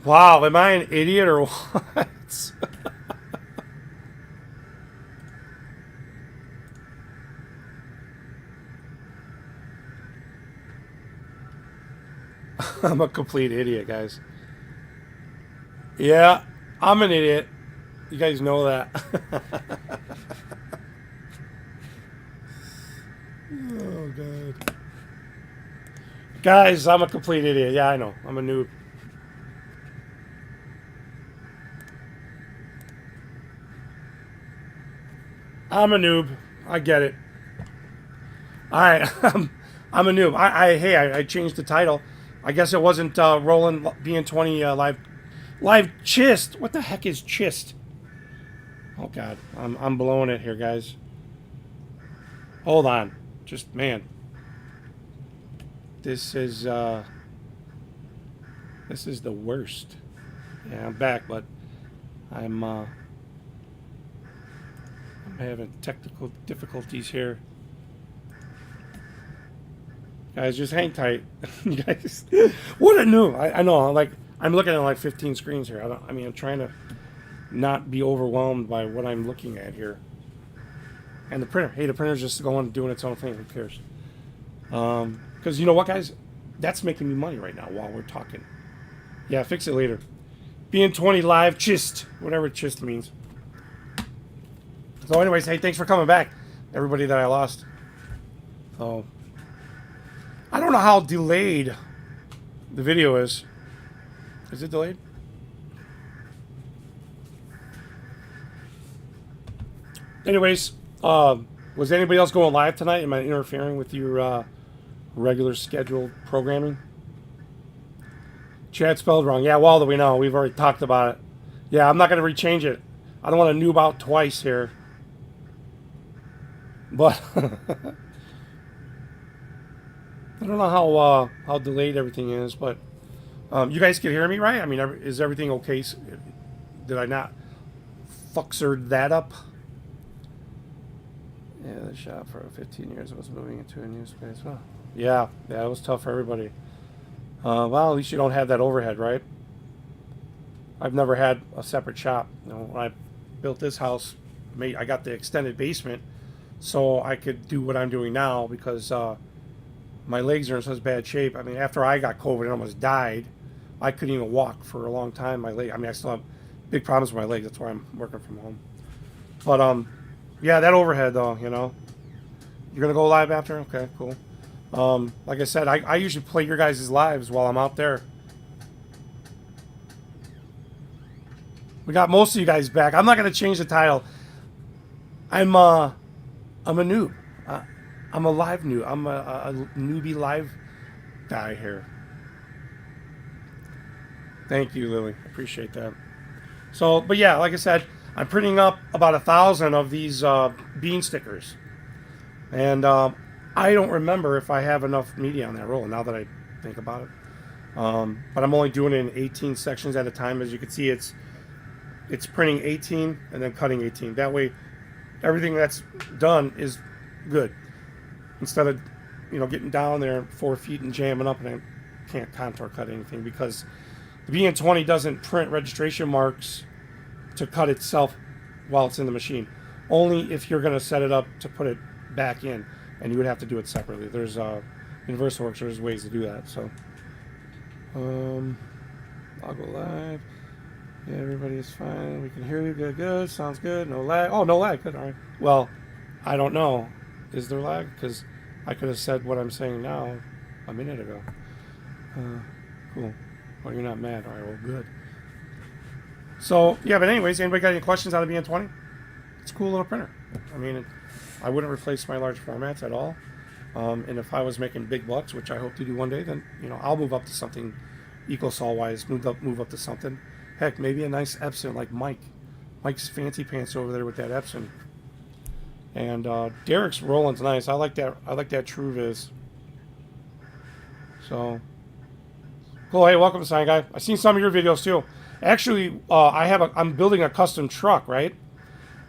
Wow, am I an idiot or what? I'm a complete idiot, guys. Yeah, I'm an idiot. You guys know that. Oh, God. Guys, I'm a complete idiot. Yeah, I know. I'm a noob. I'm a noob. I get it. All right. I'm a noob. Hey, I changed the title. I guess it wasn't Roland BN20 live chist. What the heck is chist? Oh God, I'm blowing it here, guys. Hold on. Just man. This is the worst. Yeah, I'm back, but I'm having technical difficulties here. Guys, just hang tight. You guys, what a new. I know. Like I'm looking at like 15 screens here. I mean, I'm trying to not be overwhelmed by what I'm looking at here. And the printer. Hey, the printer's just going doing its own thing. Who cares? Because you know what, guys? That's making me money right now while we're talking. Yeah, fix it later. BN20 live chist, whatever chist means. So, anyways, hey, thanks for coming back, everybody that I lost. So, I don't know how delayed the video is. Is it delayed? Anyways, was anybody else going live tonight? Am I interfering with your regular scheduled programming? Chad spelled wrong. Yeah, well, that we know. We've already talked about it. Yeah, I'm not going to rechange it. I don't want to noob out twice here. But I don't know how delayed everything is, but you guys can hear me, right? I mean, is everything okay? Did I not fuxered that up? Yeah, the shop for 15 years was moving into a new space. Well, yeah, it was tough for everybody. Well, at least you don't have that overhead, right? I've never had a separate shop. You know, when I built this house, I got the extended basement so I could do what I'm doing now because my legs are in such bad shape. I mean, after I got COVID and almost died, I couldn't even walk for a long time. I mean, I still have big problems with my legs. That's why I'm working from home. But yeah, that overhead though, you know. You're gonna go live after? Okay, cool. Like I said, I usually play your guys' lives while I'm out there. We got most of you guys back. I'm not gonna change the title. I'm a noob. I'm a live noob. I'm a newbie live guy here. Thank you, Lily. Appreciate that. So, but yeah, like I said, I'm printing up about 1,000 of these bean stickers, and I don't remember if I have enough media on that roll now that I think about it. But I'm only doing it in 18 sections at a time. As you can see, it's printing 18 and then cutting 18. That way, everything that's done is good. Instead of, you know, getting down there 4 feet and jamming up and I can't contour cut anything because the BN20 doesn't print registration marks to cut itself while it's in the machine. Only if you're going to set it up to put it back in, and you would have to do it separately. There's Universal Works. There's ways to do that. So, I'll go live. Yeah, everybody is fine. We can hear you. Good, good. Sounds good. No lag. Oh, no lag. Good. All right. Well, I don't know. Is there lag? Because I could have said what I'm saying now a minute ago. Cool. Well, you're not mad. All right. Well, good. So, yeah, but anyways, anybody got any questions on the BN20? It's a cool little printer. I mean, I wouldn't replace my large formats at all. And if I was making big bucks, which I hope to do one day, then, you know, I'll move up to something EcoSol-wise, move up to something. Heck, maybe a nice Epson like Mike. Mike's fancy pants over there with that Epson. And Derek's Roland's nice. I like that True Viz. So, cool. Hey, welcome to Sign Guy. I've seen some of your videos too. Actually, I'm building a custom truck, right?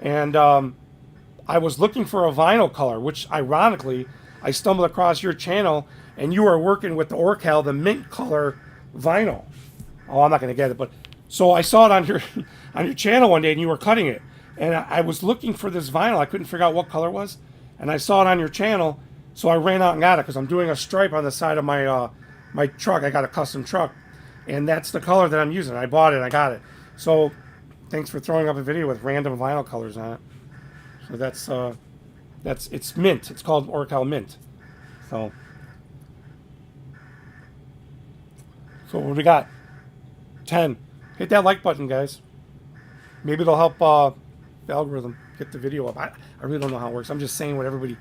And I was looking for a vinyl color, which ironically, I stumbled across your channel, and you are working with the Orcal, the mint color vinyl. Oh, I'm not going to get it, but so I saw it on your on your channel one day, and you were cutting it, and I was looking for this vinyl. I couldn't figure out what color it was, and I saw it on your channel, so I ran out and got it because I'm doing a stripe on the side of my my truck. I got a custom truck, and that's the color that I'm using. I bought it. I got it. So thanks for throwing up a video with random vinyl colors on it. So that's it's mint. It's called Orcal Mint. So what do we got? 10. Hit that like button, guys. Maybe it'll help the algorithm get the video up. I really don't know how it works. I'm just saying what everybody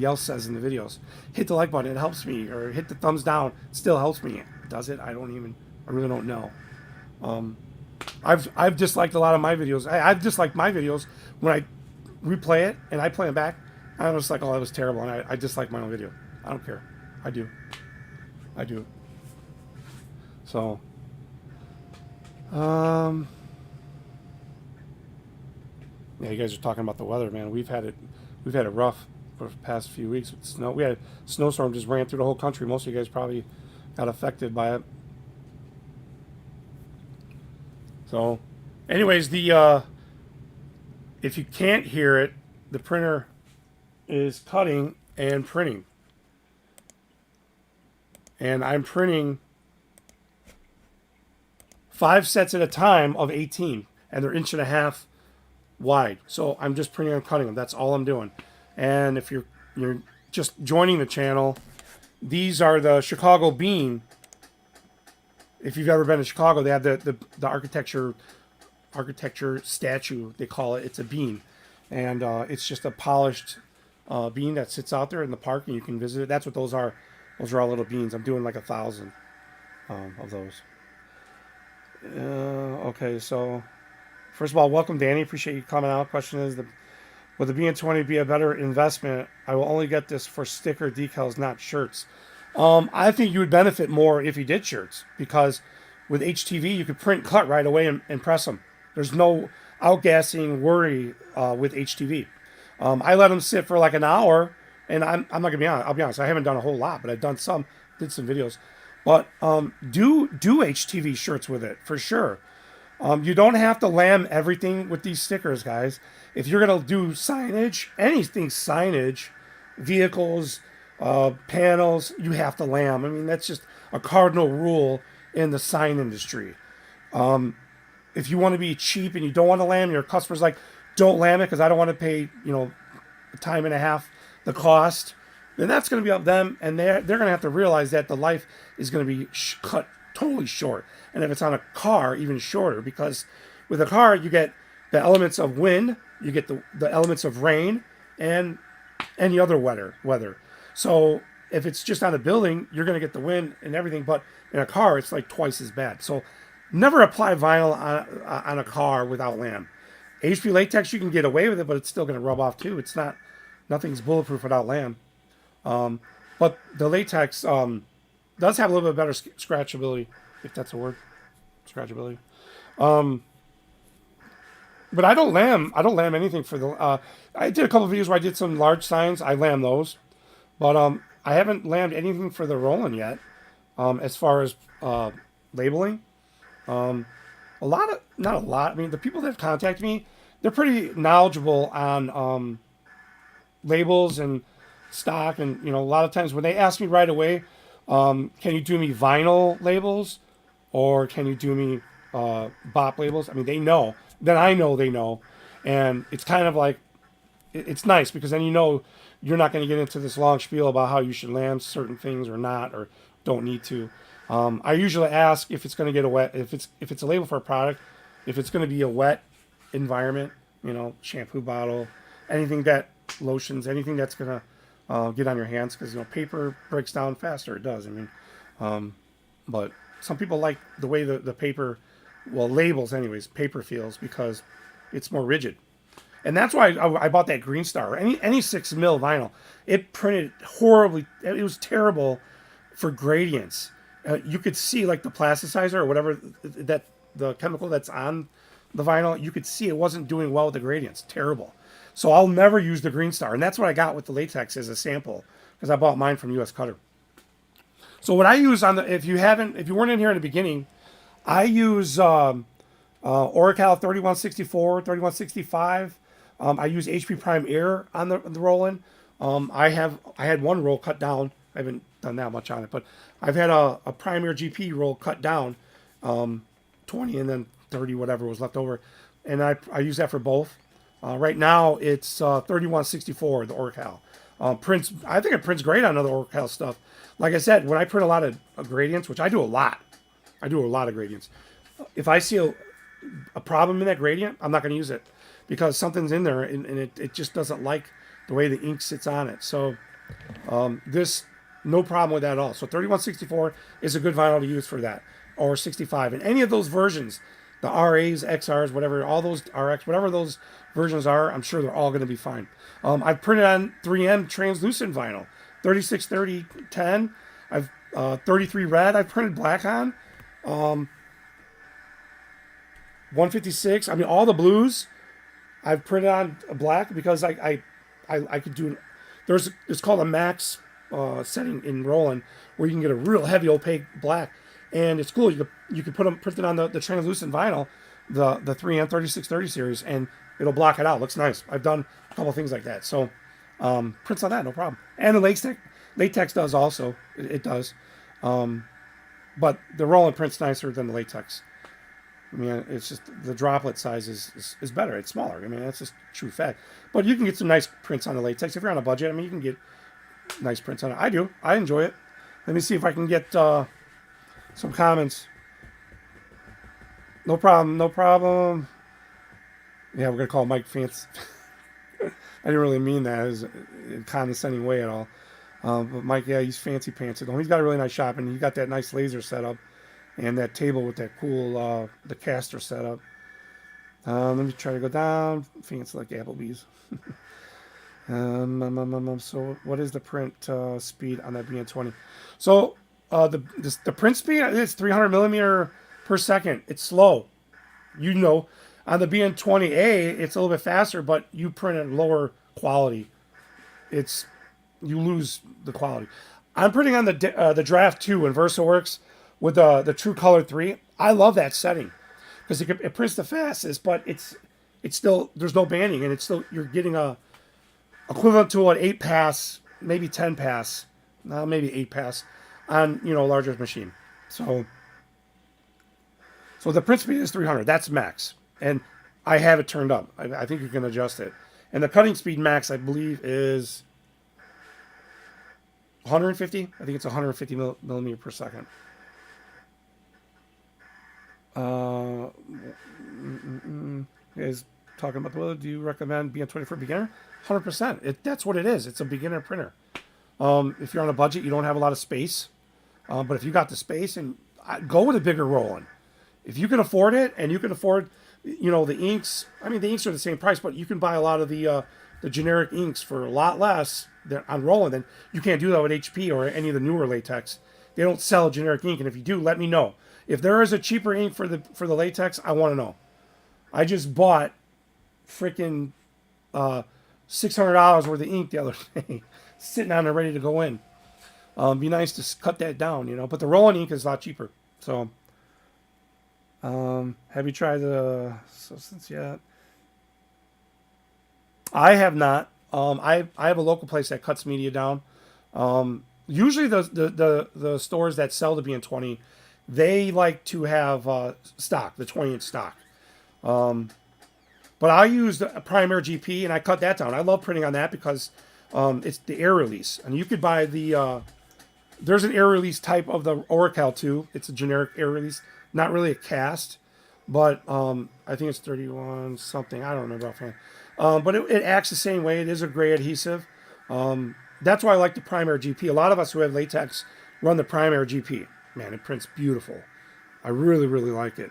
else says in the videos. Hit the like button, it helps me, or hit the thumbs down, it still helps me. Does it? I really don't know. I've disliked a lot of my videos. I've disliked my videos when I replay it and I play them back. I'm just like, oh, that was terrible, and I dislike my own video. I don't care. I do. So, yeah, you guys are talking about the weather, man. We've had it rough for the past few weeks with snow. We had a snowstorm just ran through the whole country. Most of you guys probably got affected by it. So, anyways, if you can't hear it, the printer is cutting and printing, and I'm printing 5 sets at a time of 18, and they're 1.5 inches wide. So I'm just printing and cutting them. That's all I'm doing. And if you're just joining the channel, these are the Chicago bean. If you've ever been to Chicago, they have the architecture statue, they call it. It's a bean, and it's just a polished bean that sits out there in the park, and you can visit it. That's what those are. Those are all little beans. I'm doing like 1,000 of those. Okay, so first of all, welcome, Danny. Appreciate you coming out. Question is, would the BN20 be a better investment? I will only get this for sticker decals, not shirts. I think you would benefit more if you did shirts, because with HTV you could print cut right away and press them. There's no outgassing worry with HTV. I let them sit for like an hour, and I'm not gonna be honest. I'll be honest. I haven't done a whole lot, but I've done some. Did some videos. But do HTV shirts with it for sure. You don't have to lam everything with these stickers, guys. If you're gonna do signage, anything signage, vehicles, panels, you have to lam. I mean, that's just a cardinal rule in the sign industry. If you want to be cheap and you don't want to lam, your customer's like, don't lam it because I don't want to pay, a time and a half the cost. Then that's going to be up to them, and they're going to have to realize that the life is going to be cut totally short. And if it's on a car, even shorter, because with a car, you get the elements of wind, you get the elements of rain, and any other weather. So if it's just on a building, you're going to get the wind and everything, but in a car, it's like twice as bad. So never apply vinyl on a car without lam. HP latex, you can get away with it, but it's still going to rub off too. Nothing's bulletproof without lam. But the latex does have a little bit better scratchability, if that's a word, scratchability. But I don't lam anything for the. I did a couple of videos where I did some large signs. I lam those, but I haven't lammed anything for the Roland yet. As far as labeling, not a lot. I mean, the people that have contacted me, they're pretty knowledgeable on labels and stock, and a lot of times when they ask me right away, can you do me vinyl labels, or can you do me BOP labels? I mean, they know. Then I know they know, and it's kind of like it's nice because then you're not going to get into this long spiel about how you should lam certain things or not, or don't need to. I usually ask if it's going to get a wet, if it's a label for a product, if it's going to be a wet environment, shampoo bottle, anything that lotions, anything that's going to get on your hands, because paper breaks down faster. It does. I mean, but some people like the way the paper, well, labels anyways, paper feels, because it's more rigid. And that's why I bought that Green Star. Any 6 mil vinyl. It printed horribly. It was terrible for gradients. You could see like the plasticizer or whatever, that the chemical that's on the vinyl, you could see it wasn't doing well with the gradients. Terrible. So I'll never use the Green Star. And that's what I got with the latex as a sample, because I bought mine from US Cutter. So what I use on the, if you weren't in here in the beginning, I use Oracal 3164, 3165. I use HP Prime Air on the Roland. I had one roll cut down. I haven't done that much on it, but I've had a Prime Air GP roll cut down, 20 and then 30 whatever was left over, and I use that for both. Right now it's 3164 the Oracal. Prints. I think it prints great on other Oracal stuff. Like I said, when I print a lot of gradients, which I do a lot of gradients. If I see a problem in that gradient, I'm not going to use it because something's in there and it just doesn't like the way the ink sits on it. So this, no problem with that at all. So 3164 is a good vinyl to use for that, or 65. And any of those versions, the RAs, XRs, whatever, all those RX, whatever those versions are, I'm sure they're all going to be fine. I've printed on 3M translucent vinyl, 3630 10. I've 33 red. I've printed black on. 156. I mean, all the blues I've printed on black because I could do. It's called a max setting in Roland where you can get a real heavy opaque black, and it's cool. You can print it on the translucent vinyl, the 3M 3630 series, and it'll block it out. Looks nice. I've done a couple things like that. So prints on that, no problem. And the latex does also. It does. But the Roland print's nicer than the latex. I mean, it's just the droplet size is better. It's smaller. I mean, that's just true fact. But you can get some nice prints on the latex. If you're on a budget, I mean, you can get nice prints on it. I do. I enjoy it. Let me see if I can get some comments. No problem. No problem. Yeah, we're going to call Mike fancy. I didn't really mean that as in a condescending way at all. But Mike, yeah, he's fancy pants. He's got a really nice shop, and he got that nice laser setup and that table with that cool the caster setup. Let me try to go down. Fancy like Applebee's. So what is the print speed on that BN20? So the print speed is 300 millimeter per second. It's slow. You know, on the BN20A, it's a little bit faster, but you print at lower quality. You lose the quality. I'm printing on the Draft 2 in VersaWorks with the True Color 3. I love that setting because it prints the fastest, but it's still, there's no banding, and it's still, you're getting a equivalent to an 8 pass, maybe 10 pass, maybe 8 pass on a larger machine. So the print speed is 300. That's max, and I have it turned up. I think you can adjust it, and the cutting speed max I believe is 150. I think it's 150 millimeter per second. Is talking about do you recommend BN20 for beginner? 100%. That's what it is. It's a beginner printer. If you're on a budget, you don't have a lot of space, but if you got the space, and go with a bigger Roland. If you can afford it, and you can afford, the inks. I mean, the inks are the same price, but you can buy a lot of the generic inks for a lot less on Roland. Then you can't do that with HP or any of the newer latex. They don't sell generic ink, and if you do, let me know. If there is a cheaper ink for the latex, I want to know. I just bought freaking $600 worth of ink the other day, sitting on there ready to go in. Be nice to cut that down, But the Roland ink is a lot cheaper. So, have you tried the substance yet? I have not. I have a local place that cuts media down. Usually the stores that sell the BN20, they like to have stock, the 20-inch stock. But I use the Prime Air GP, and I cut that down. I love printing on that because it's the air release. And you could buy there's an air release type of the Oracal too. It's a generic air release, not really a cast, but I think it's 31 something. I don't remember offhand. But it acts the same way. It is a gray adhesive. That's why I like the Prime Air GP. A lot of us who have latex run the Prime Air GP. Man, it prints beautiful. I really, really like it.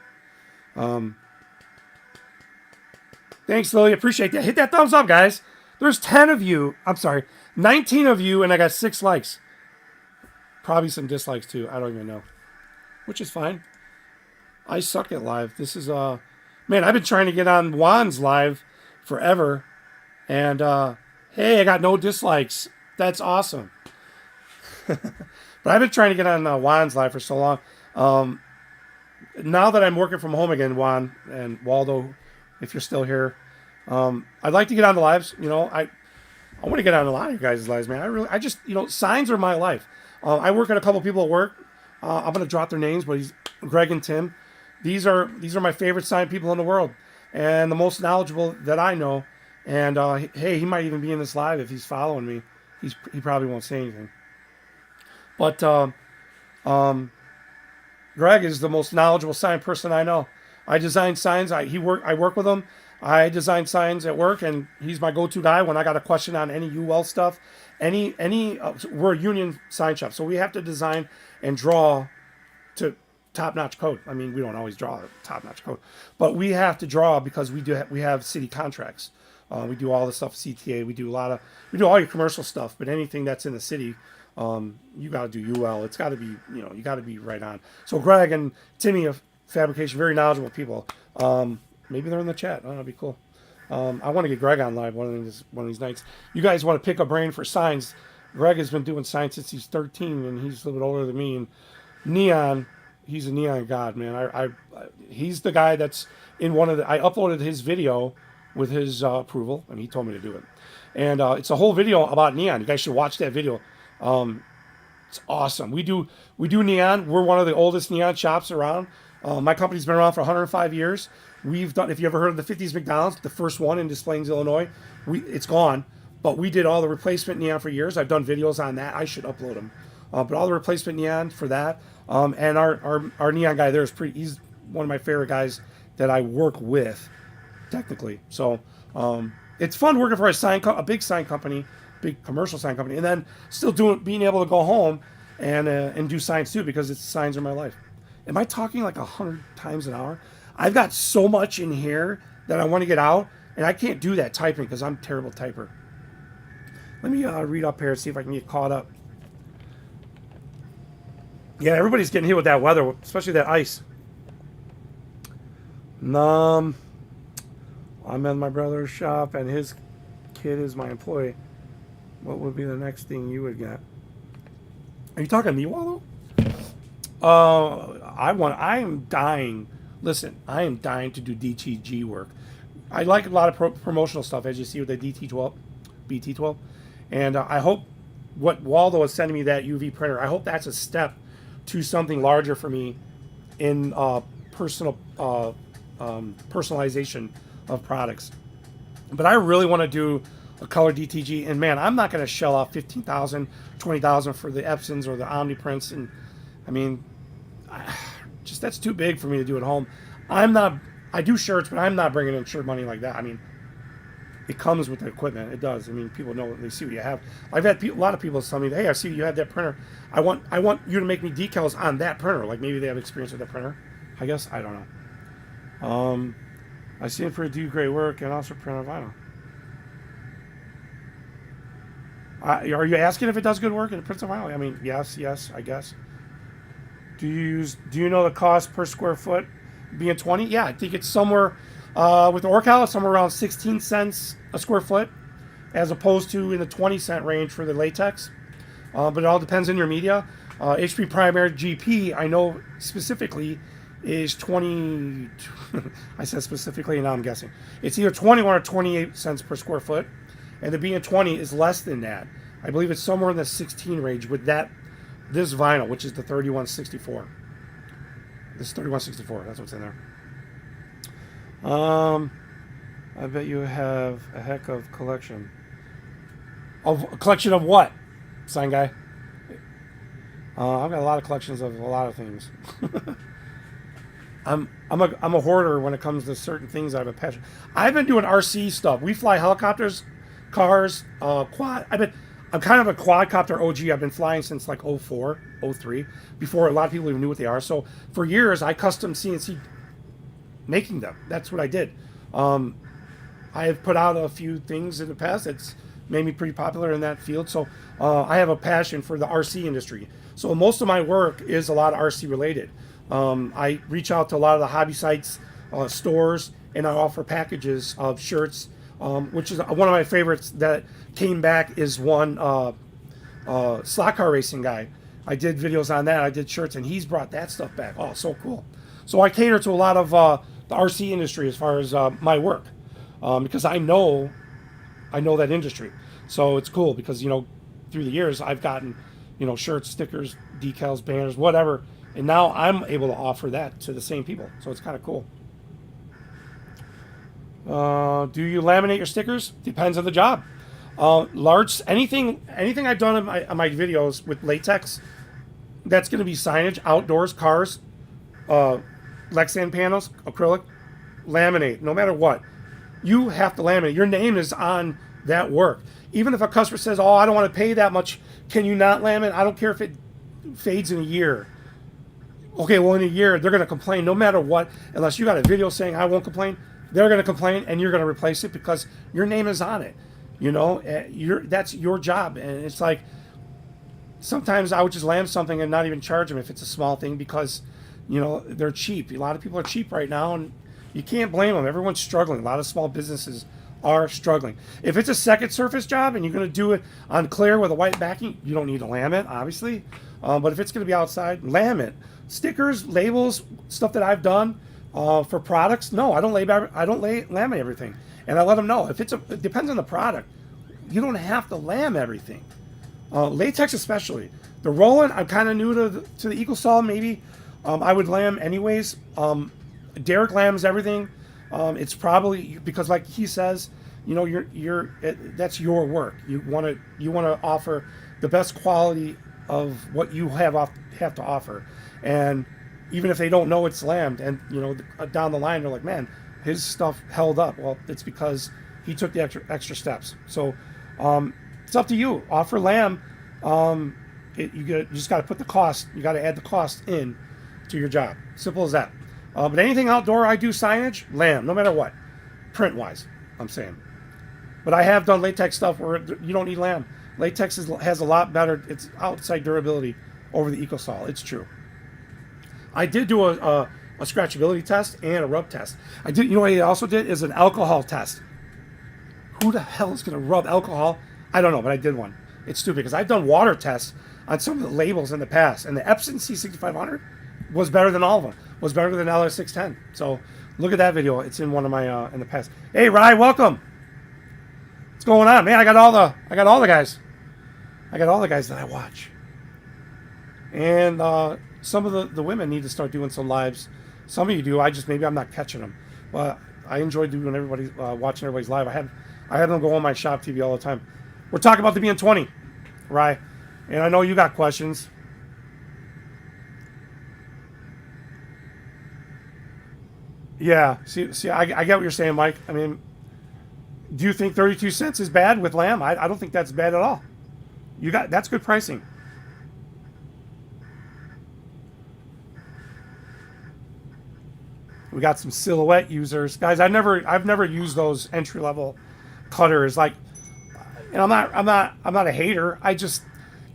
Thanks, Lily. Appreciate that. Hit that thumbs up, guys. There's 10 of you. I'm sorry, 19 of you, and I got 6 likes. Probably some dislikes, too. I don't even know. Which is fine. I suck at live. This is, man, I've been trying to get on Juan's live forever. And, hey, I got no dislikes. That's awesome. But I've been trying to get on Juan's live for so long. Now that I'm working from home again, Juan and Waldo, if you're still here, I'd like to get on the lives. I want to get on a lot of you guys' lives, man. I just, signs are my life. I work with a couple people at work. I'm gonna drop their names, but he's Greg and Tim. These are my favorite sign people in the world, and the most knowledgeable that I know. And hey, he might even be in this live if he's following me. He probably won't say anything. But Greg is the most knowledgeable sign person I know. I design signs. I work with him. I design signs at work, and he's my go-to guy when I got a question on any UL stuff. We're a union sign shop, so we have to design and draw to top-notch code. I mean, we don't always draw top-notch code, but we have to draw because we have city contracts. We do all the stuff CTA. We do all your commercial stuff, but anything that's in the city, you got to do UL. It's got to be, you got to be right on. So Greg and Timmy of Fabrication, very knowledgeable people. Maybe they're in the chat. Oh, that'd be cool. I want to get Greg on live one of these nights. You guys want to pick a brain for signs? Greg has been doing signs since he's 13, and he's a little bit older than me. And neon, he's a neon god, man. He's the guy that's in I uploaded his video with his approval, and he told me to do it. And it's a whole video about neon. You guys should watch that video. It's awesome. We do neon. We're one of the oldest neon shops around. My company's been around for 105 years. We've done, if you ever heard of the 50s McDonald's, the first one in Des Plaines, Illinois, it's gone. But we did all the replacement neon for years. I've done videos on that. I should upload them. But all the replacement neon for that. And our neon guy there he's one of my favorite guys that I work with, technically. So it's fun working for a big sign company, big commercial sign company, and then still being able to go home and do signs too, because signs are my life. Am I talking like 100 times an hour? I've got so much in here that I want to get out, and I can't do that typing because I'm a terrible typer. Let me read up here and see if I can get caught up. Yeah, everybody's getting hit with that weather, especially that ice. I'm in my brother's shop, and his kid is my employee. What would be the next thing you would get? Are you talking to me, Waldo? I am dying. Listen, I am dying to do DTG work. I like a lot of promotional stuff, as you see with the BT12. And I hope what Waldo is sending me, that UV printer, I hope that's a step to something larger for me in personalization of products. But I really want to do a color DTG, and man, I'm not going to shell out $15,000, $20,000 for the Epsons or the Omni prints, and I mean, that's too big for me to do at home. I do shirts, but I'm not bringing in shirt money like that. I mean, it comes with the equipment. It does. I mean, people know, they see what you have. I've had a lot of people tell me, hey, I see you have that printer. I want you to make me decals on that printer. Like maybe they have experience with that printer. I guess, I don't know. I see it for do great work and also print on vinyl. Are you asking if it does good work and it prints on vinyl? I mean, yes, I guess. Do you know the cost per square foot? BN20? Yeah, I think it's somewhere with the Orcal, it's somewhere around 16 cents a square foot, as opposed to in the 20-cent range for the latex. But it all depends on your media. HP Primary GP, I know specifically, is 20. I said specifically, and now I'm guessing. It's either 21 or 28 cents per square foot, and the BN20 is less than that. I believe it's somewhere in the 16 range with this vinyl, which is the 3164. This 3164, that's what's in there. I bet you have a heck of collection. Of a collection of what, sign guy? I've got a lot of collections of a lot of things. I'm a hoarder when it comes to certain things. I have a passion. I've been doing RC stuff. We fly helicopters, cars, quad. I'm kind of a quadcopter OG. I've been flying since like 04, 03, before a lot of people even knew what they are. So for years, I custom CNC making them. That's what I did. I have put out a few things in the past that's made me pretty popular in that field. So I have a passion for the RC industry. So most of my work is a lot of RC related. I reach out to a lot of the hobby sites, stores, and I offer packages of shirts, which is one of my favorites that came back is one slot car racing guy. I did videos on that. I did shirts, and he's brought that stuff back. Oh, so cool. So I cater to a lot of the RC industry as far as my work, because I know that industry. So it's cool because, through the years I've gotten, shirts, stickers, decals, banners, whatever, and now I'm able to offer that to the same people. So it's kind of cool. Do you laminate your stickers? Depends on the job. Large anything I've done on my videos with latex, that's going to be signage, outdoors, cars, Lexan panels, acrylic, laminate. No matter what, you have to laminate. Your name is on that work. Even if a customer says, "Oh, I don't want to pay that much. Can you not laminate?" I don't care if it fades in a year. Okay, well, in a year they're going to complain no matter what. Unless you got a video saying I won't complain, they're going to complain, and you're going to replace it because your name is on it. That's your job. And it's like, sometimes I would just lam something and not even charge them if it's a small thing because, they're cheap. A lot of people are cheap right now, and you can't blame them. Everyone's struggling. A lot of small businesses are struggling. If it's a second surface job and you're going to do it on clear with a white backing, you don't need to lam it, obviously. But if it's going to be outside, lam it. Stickers, labels, stuff that I've done for products, no, I don't laminate everything. And I let them know. It depends on the product. You don't have to lam everything. Latex especially. The Roland, I'm kind of new to the Decals, maybe. I would lam anyways. Derek lams everything. It's probably because, like he says, that's your work. You want to offer the best quality of what you have to offer. And even if they don't know it's lammed, and down the line they're like, man, his stuff held up. Well, it's because he took the extra steps. So it's up to you. Offer lam. You just got to put the cost. You got to add the cost in to your job. Simple as that. But anything outdoor, I do signage, lam, no matter what, print wise. I'm saying. But I have done latex stuff where you don't need lam. Latex has a lot better. It's outside durability over the Decals. It's true. I did do a scratchability test and a rub test. I did. What I also did is an alcohol test. Who the hell is going to rub alcohol? I don't know, but I did one. It's stupid because I've done water tests on some of the labels in the past, and the Epson C6500 was better than all of them. Was better than LR610. So look at that video. It's in one of my in the past. Hey, Rye, welcome. What's going on, man? I got all the guys. I got all the guys that I watch. And some of the women need to start doing some lives. Some of you do. Maybe I'm not catching them. But I enjoy doing watching everybody's live. I have them go on my shop TV all the time. We're talking about the BN20, right? And I know you got questions. Yeah. See, I get what you're saying, Mike. I mean, do you think 32 cents is bad with lamb? I don't think that's bad at all. That's good pricing. We got some silhouette users, guys. I've never used those entry level cutters. Like, and I'm not a hater. I just,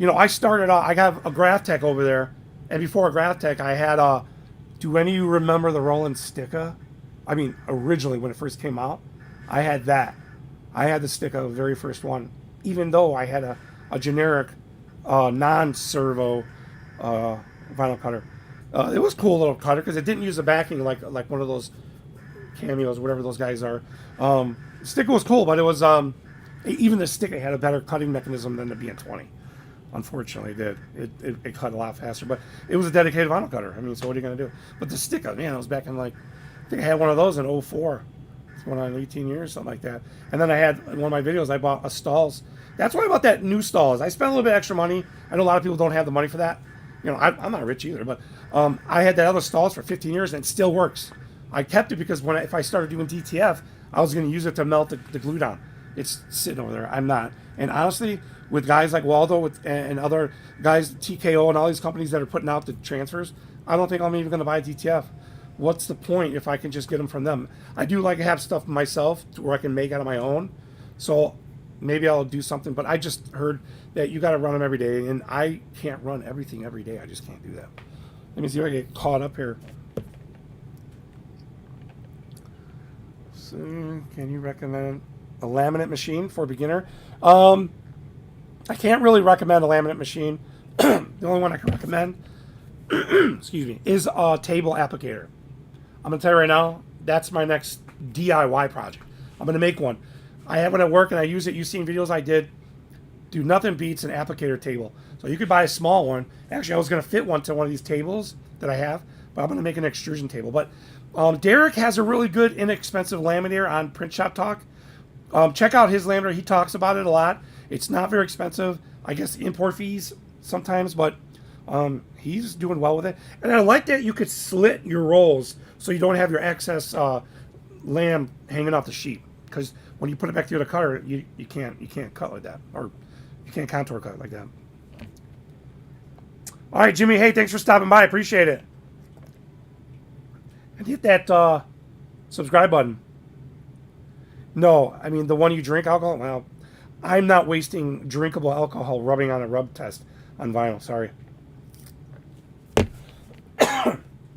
I started out. I have a Graphtec over there, and before a Graphtec, I had a. Do any of you remember the Roland Sticka? I mean, originally when it first came out, I had that. I had the Sticka, the very first one, even though I had a generic non-servo vinyl cutter. It was a cool little cutter because it didn't use a backing like one of those Cameos, whatever those guys are. The Sticka was cool, but it was even the Sticka had a better cutting mechanism than the BN20. Unfortunately, it cut a lot faster, but it was a dedicated vinyl cutter. I mean, so what are you going to do? But the Sticka, man, it was back in I think I had one of those in '04. It's going on 18 years, something like that. And then I had, in one of my videos, I bought a Stahls. That's why I bought that new Stahls. I spent a little bit extra money. I know a lot of people don't have the money for that. I'm not rich either, but I had that other Stahls for 15 years, and it still works. I kept it because if I started doing DTF, I was going to use it to melt the glue down. It's sitting over there. I'm not. And honestly, with guys like Waldo and other guys, TKO and all these companies that are putting out the transfers, I don't think I'm even going to buy DTF. What's the point if I can just get them from them? I do like to have stuff myself where I can make out of my own. So maybe I'll do something. But I just heard that you got to run them every day. And I can't run everything every day. I just can't do that. Let me see if I get caught up here. So, can you recommend a laminate machine for a beginner? I can't really recommend a laminate machine the only one I can recommend, excuse me, is a table applicator. I'm gonna tell you right now, that's my next DIY project. I'm gonna make one. I have one at work and I use it. You've seen videos I did. Dude, nothing beats an applicator table. So you could buy a small one. Actually, I was gonna fit one to one of these tables that I have, but I'm gonna make an extrusion table. But Derek has a really good, inexpensive laminator on Print Shop Talk. Check out his laminator. He talks about it a lot. It's not very expensive. I guess import fees sometimes, but he's doing well with it. And I like that you could slit your rolls so you don't have your excess lam hanging off the sheet. Because when you put it back through the cutter, you can't cut like that, or you can't contour cut like that. All right, Jimmy. Hey, thanks for stopping by. I appreciate it. And hit that subscribe button. No, I mean the one you drink alcohol. Well, I'm not wasting drinkable alcohol rubbing on a rub test on vinyl. Sorry.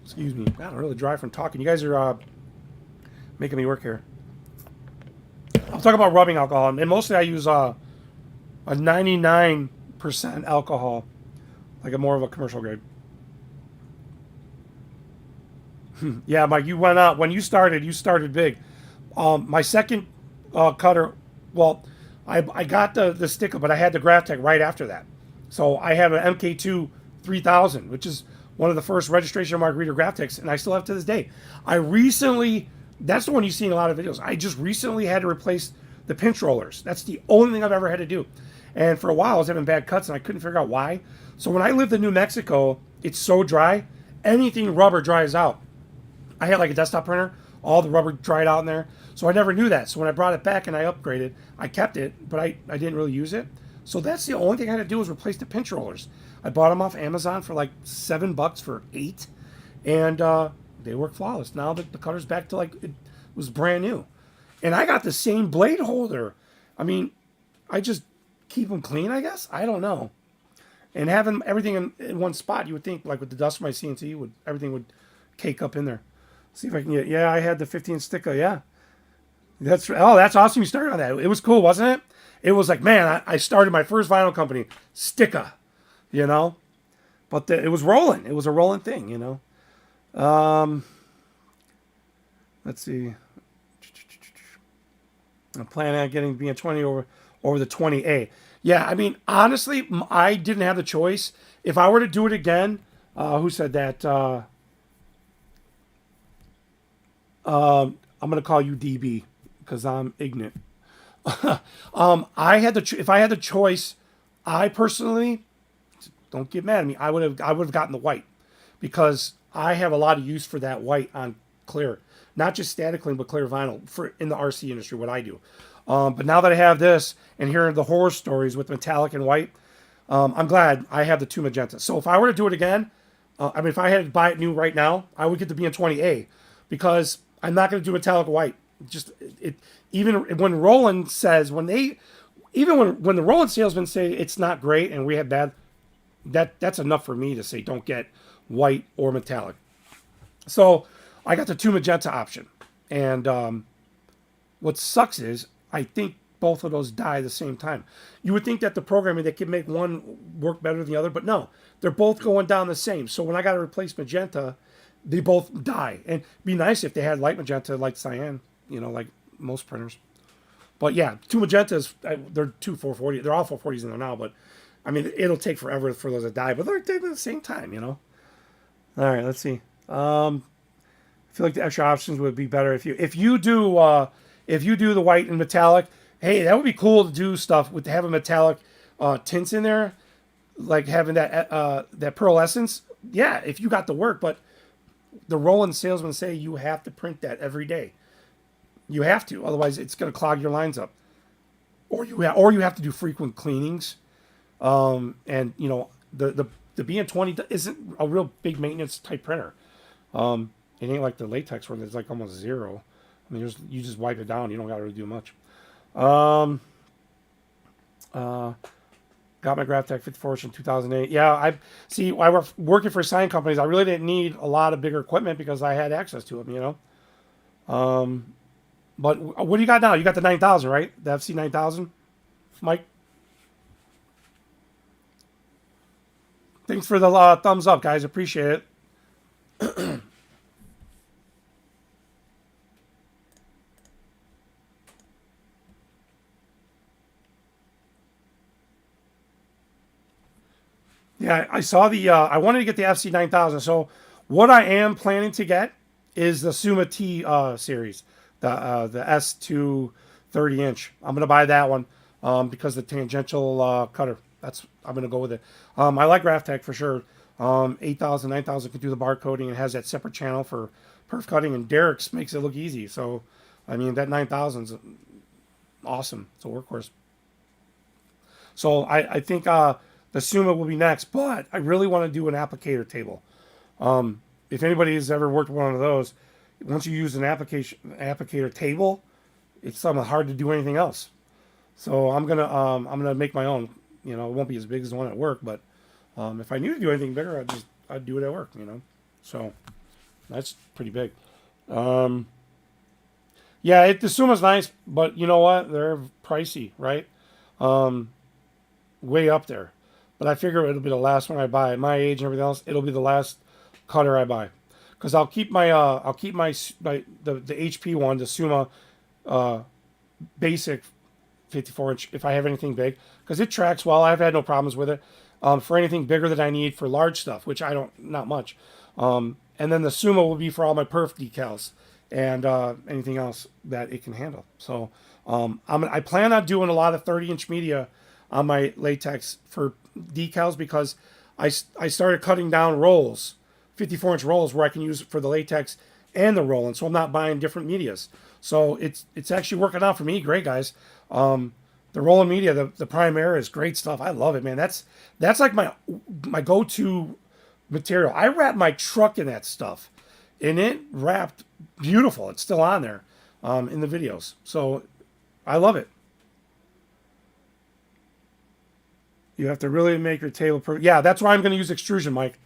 Excuse me. God, I'm really dry from talking. You guys are making me work here. I'll talk about rubbing alcohol, and mostly I use a 99% alcohol, like a more of a commercial grade. Yeah, Mike, you went out when you started big. My second cutter, well, I got the sticker, but I had the Graphtec right after that. So I have an MK2 3000, which is one of the first registration mark reader Graphtecs, and I still have to this day. That's the one you see in a lot of videos. I just recently had to replace the pinch rollers. That's the only thing I've ever had to do. And for a while, I was having bad cuts, and I couldn't figure out why. So when I lived in New Mexico, it's so dry, anything rubber dries out. I had like a desktop printer. All the rubber dried out in there. So I never knew that. So when I brought it back and I upgraded, I kept it, but I didn't really use it. So that's the only thing I had to do was replace the pinch rollers. I bought them off Amazon for like $7 for 8. And they work flawless. Now that the cutter's back to like it was brand new. And I got the same blade holder. I mean, I just keep them clean, I guess. I don't know. And having everything in one spot, you would think like with the dust from my CNC, everything would cake up in there. See if I can get. Yeah, I had the 15 sticker. Yeah, that's awesome. You started on that. It was cool, wasn't it? It was like, man, I started my first vinyl company, sticker, you know. But it was rolling. It was a rolling thing, you know. Let's see. I'm planning on getting BN20 over the 20A. Yeah, I mean, honestly, I didn't have the choice. If I were to do it again, who said that? I'm going to call you DB because I'm ignorant. If I had the choice, I personally, don't get mad at me, I would have gotten the white because I have a lot of use for that white on clear, not just static clean, but clear vinyl for in the RC industry, what I do. But now that I have this and hearing the horror stories with metallic and white, I'm glad I have the two magenta. So if I were to do it again, if I had to buy it new right now, I would get the BN20A because I'm not going to do metallic white. Even when Roland says when the Roland salesmen say it's not great and we have bad, that's enough for me to say don't get white or metallic. So I got the two magenta option, and what sucks is I think both of those die at the same time. You would think that the programming they could make one work better than the other, but no, they're both going down the same. So when I got to replace magenta, they both die. And it'd be nice if they had light magenta like cyan, like most printers. But yeah, two magentas, they're two 440. They're all 440s in there now, but I mean, it'll take forever for those to die, but they're at the same time, All right, let's see. I feel like the extra options would be better if you do the white and metallic. Hey, that would be cool to do stuff with having metallic tints in there, like having that pearlescence. Yeah, if you got the work, but the Roland salesmen say you have to print that every day. You have to, otherwise it's going to clog your lines up. Or you have to do frequent cleanings. And the BN20 isn't a real big maintenance type printer. It ain't like the Latex where there's like almost zero. I mean, you just wipe it down. You don't got to really do much. Got my Graphtec 54-inch in 2008. Yeah, I was working for sign companies. I really didn't need a lot of bigger equipment because I had access to them, But what do you got now? You got the 9000, right? The FC 9000, Mike? Thanks for the thumbs up, guys. Appreciate it. Yeah, I saw the. I wanted to get the FC9000. So what I am planning to get is the Suma T series, the S2 30-inch. I'm gonna buy that one because the tangential cutter. That's I'm gonna go with it. I like Graphtec for sure. 8,000, 9,000 can do the bar coding. It has that separate channel for perf cutting, and Derek's makes it look easy. So, I mean that 9,000 is awesome. It's a workhorse. So I think the Suma will be next, but I really want to do an applicator table. If anybody has ever worked with one of those, once you use an applicator table, it's something hard to do anything else. So I'm gonna make my own. You know, it won't be as big as the one at work, but if I knew to do anything bigger, I'd do it at work. You know, so that's pretty big. Yeah, the Suma's nice, but you know what? They're pricey, right? Way up there. But I figure it'll be the last one I buy. At my age and everything else, it'll be the last cutter I buy. Because I'll keep the HP one, the Suma basic 54-inch if I have anything big, because it tracks well. I've had no problems with it. For anything bigger that I need for large stuff, which I don't, not much. And then the Suma will be for all my perf decals and anything else that it can handle. So I plan on doing a lot of 30-inch media on my latex for decals because I started cutting down rolls, 54-inch rolls where I can use it for the latex and the Roland. So I'm not buying different medias. So it's actually working out for me. Great, guys. The Roland media, the Primera is great stuff. I love it, man. That's like my go-to material. I wrap my truck in that stuff, and it wrapped beautiful. It's still on there in the videos. So I love it. You have to really make your table perfect. Yeah, that's why I'm going to use extrusion, Mike.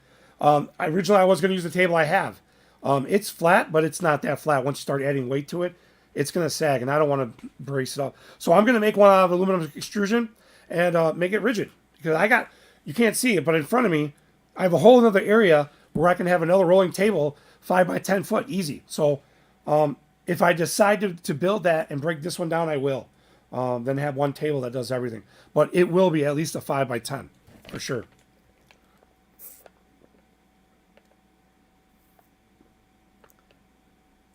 Originally, I was going to use the table I have. It's flat, but it's not that flat. Once you start adding weight to it, it's going to sag, and I don't want to brace it up. So I'm going to make one out of aluminum extrusion and make it rigid. Because you can't see it, but in front of me, I have a whole other area where I can have another rolling table 5 by 10 foot, easy. So if I decide to build that and break this one down, I will. Then have one table that does everything. But it will be at least a 5 by 10 for sure.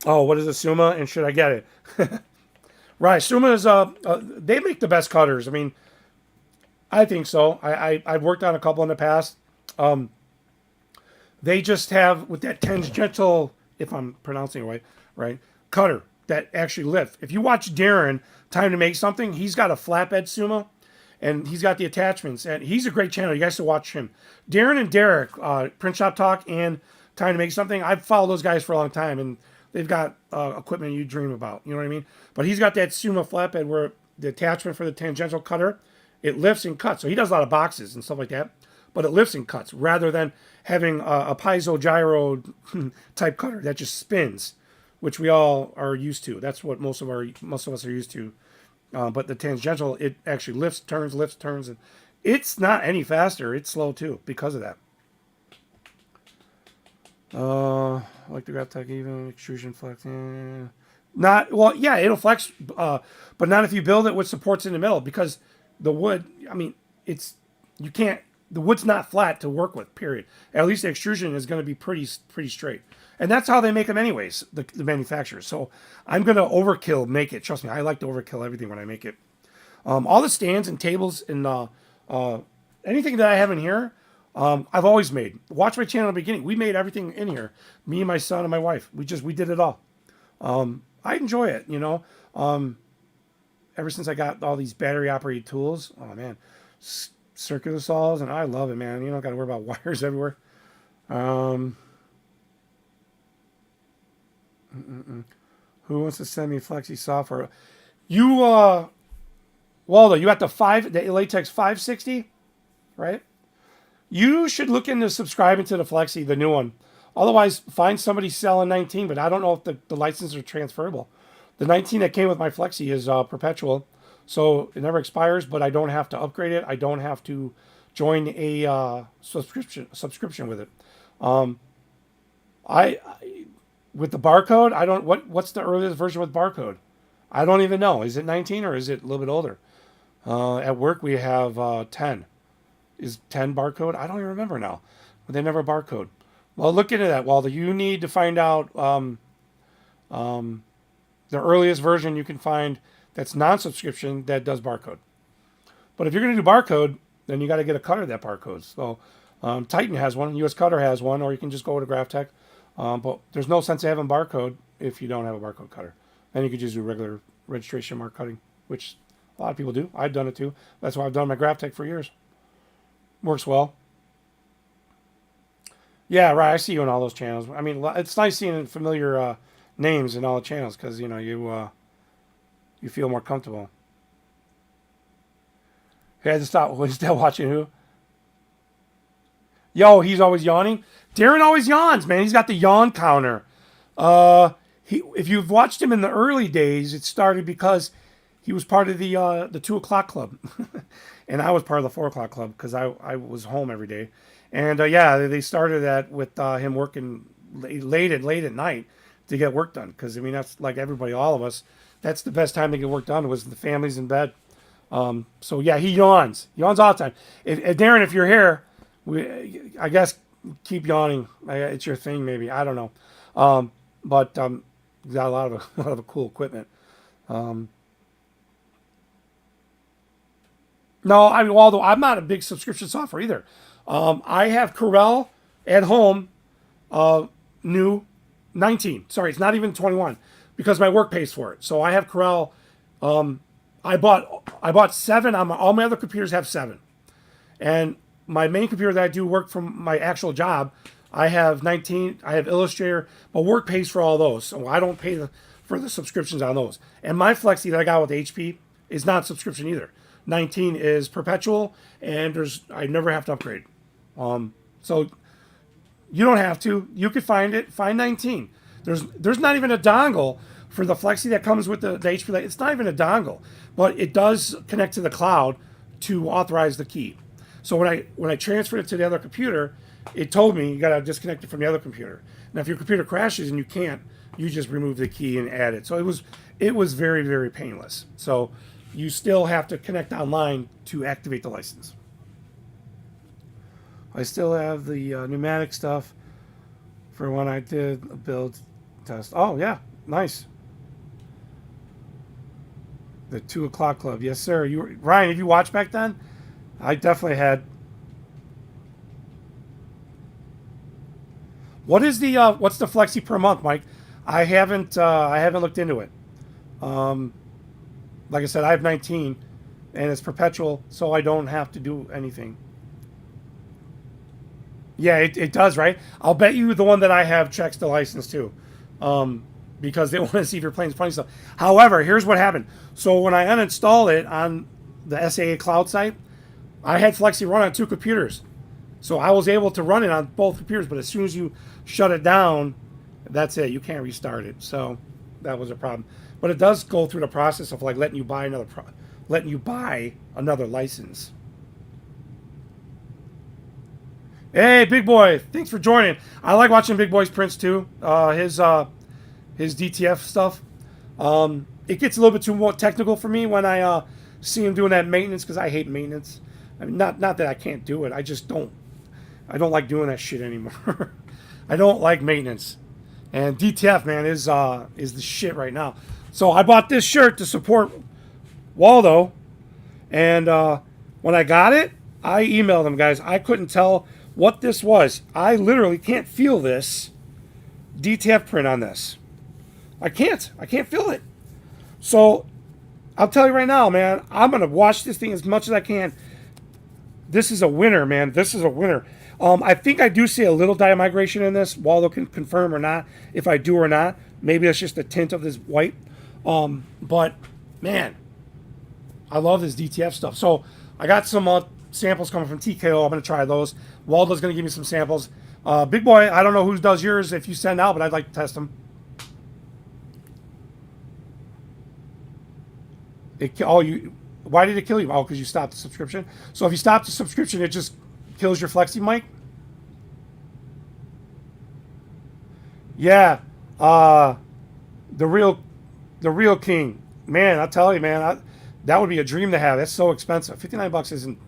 Oh, what is a Suma and should I get it? Right, Suma is they make the best cutters. I mean, I think so. I've worked on a couple in the past. They just have with that tangential, if I'm pronouncing it right, cutter that actually lift. If you watch Darren, Time to Make Something, he's got a flatbed Suma, and he's got the attachments, and he's a great channel. You guys should watch him. Darren and Derek, Print Shop Talk and Time to Make Something. I've followed those guys for a long time, and they've got equipment you dream about. You know what I mean? But he's got that Suma flatbed where the attachment for the tangential cutter, it lifts and cuts. So he does a lot of boxes and stuff like that, but it lifts and cuts rather than having a piezo gyro type cutter that just spins, which we all are used to. That's what most of us are used to. But the tangential, it actually lifts, turns, and it's not any faster. It's slow too because of that. I like the Graphtec even extrusion flex. Not well, yeah, it'll flex, but not if you build it with supports in the middle because the wood. I mean, you can't. The wood's not flat to work with. Period. At least the extrusion is going to be pretty straight, and that's how they make them anyways. The manufacturers. So I'm going to overkill make it. Trust me, I like to overkill everything when I make it. All the stands and tables and anything that I have in here. I've always made. Watch my channel at the beginning. We made everything in here. Me and my son and my wife. We did it all. I enjoy it, you know. Ever since I got all these battery operated tools, oh man, circular saws, and I love it, man. You don't got to worry about wires everywhere. Who wants to send me Flexi software? You, Waldo, you got the Latex 560, right? You should look into subscribing to the Flexi, the new one. Otherwise, find somebody selling 19, but I don't know if the licenses are transferable. The 19 that came with my Flexi is perpetual, so it never expires, but I don't have to upgrade it. I don't have to join a subscription with it. I with the barcode, I don't what's the earliest version with barcode? I don't even know. Is it 19 or is it a little bit older? At work we have 10. Is 10 barcode? I don't even remember now. But they never barcode. Well, look into that, Waldo. You need to find out the earliest version you can find that's non-subscription that does barcode. But if you're going to do barcode, then you got to get a cutter that barcodes. So Titan has one, US Cutter has one, or you can just go to Graphtec. But there's no sense of having barcode if you don't have a barcode cutter. Then you could just do regular registration mark cutting, which a lot of people do. I've done it too. That's why I've done my Graphtec for years. Works well. Yeah, right. I see you on all those channels. I mean, it's nice seeing familiar names in all the channels because you know you feel more comfortable. He had to stop. Was still watching who? Yo, he's always yawning. Darren always yawns, man. He's got the yawn counter. If you've watched him in the early days, it started because he was part of the 2:00 club, and I was part of the 4:00 club because I was home every day. And yeah, they started that with him working late at night to get work done. Because I mean, that's like everybody, all of us. That's the best time to get work done was the families in bed. So yeah, he yawns all the time. Darren, if you're here, I guess keep yawning. It's your thing, maybe. I don't know. But got a lot of cool equipment. No, I mean, although I'm not a big subscription software either. I have Corel at home, new 19. Sorry, it's not even 21 because my work pays for it. So I have Corel. I bought 7. All my other computers have 7, and my main computer that I do work from my actual job, I have 19. I have Illustrator, but work pays for all those, so I don't pay for the subscriptions on those. And my Flexi that I got with HP is not subscription either. 19 is perpetual, and I never have to upgrade. So you don't have to. You could find 19. There's not even a dongle for the Flexi that comes with the HP. It's not even a dongle, but it does connect to the cloud to authorize the key. So when I transferred it to the other computer, it told me you got to disconnect it from the other computer. Now, if your computer crashes and you can't, you just remove the key and add it. So it was very, very painless. So you still have to connect online to activate the license. I still have the pneumatic stuff for when I did a build test. Oh, yeah. Nice. The 2:00 club. Yes, sir. Ryan, have you watched back then? I definitely had. What's the Flexi per month, Mike? I haven't looked into it. Like I said, I have 19, and it's perpetual, so I don't have to do anything. Yeah, it does, right? I'll bet you the one that I have checks the license too, because they want to see if you're playing funny stuff. However, here's what happened. So when I uninstalled it on the SAA cloud site, I had Flexi run on 2 computers. So I was able to run it on both computers, but as soon as you shut it down, that's it. You can't restart it. So that was a problem. But it does go through the process of like letting you buy another license. Hey, Big Boy, thanks for joining. I like watching Big Boy's prints too. His DTF stuff. It gets a little bit too more technical for me when I see him doing that maintenance because I hate maintenance. I mean, not that I can't do it. I just don't. I don't like doing that shit anymore. I don't like maintenance. And DTF, man, is the shit right now. So I bought this shirt to support Waldo, and when I got it, I emailed him, guys. I couldn't tell what this was. I literally can't feel this DTF print on this. I can't feel it. So I'll tell you right now, man, I'm going to wash this thing as much as I can. This is a winner, man. This is a winner. I think I do see a little dye migration in this. Waldo can confirm or not if I do or not. Maybe it's just a tint of this white. But, man, I love this DTF stuff. So I got some samples coming from TKO. I'm going to try those. Waldo's going to give me some samples. Big Boy, I don't know who does yours if you send out, but I'd like to test them. Why did it kill you? Oh, because you stopped the subscription. So if you stop the subscription, it just kills your Flexi mic. Yeah, the real king, man. I'll tell you, man, that would be a dream to have. That's so expensive. $59 isn't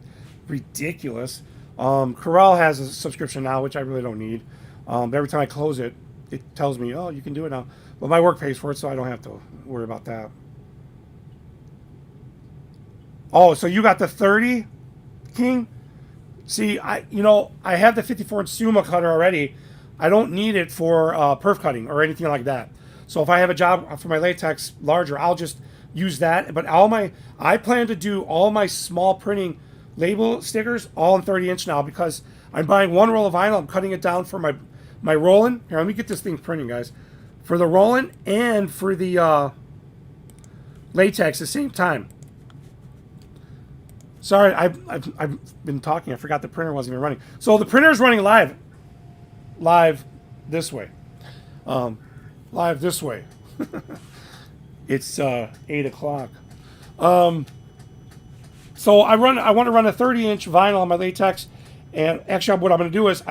ridiculous. Corel has a subscription now, which I really don't need. But every time I close it, it tells me, oh, you can do it now. But my work pays for it, so I don't have to worry about that. Oh, so you got the 30, King? See, I have the 54-inch Suma cutter already. I don't need it for perf cutting or anything like that. So if I have a job for my latex larger, I'll just use that. But I plan to do all my small printing label stickers all in 30-inch now, because I'm buying one roll of vinyl. I'm cutting it down for my Roland. Here, let me get this thing printing, guys. For the Roland and for the latex at the same time. Sorry, I've been talking. I forgot the printer wasn't even running. So the printer is running live this way. Live this way. It's 8 o'clock. So I want to run a 30-inch vinyl on my latex, and actually what I'm going to do is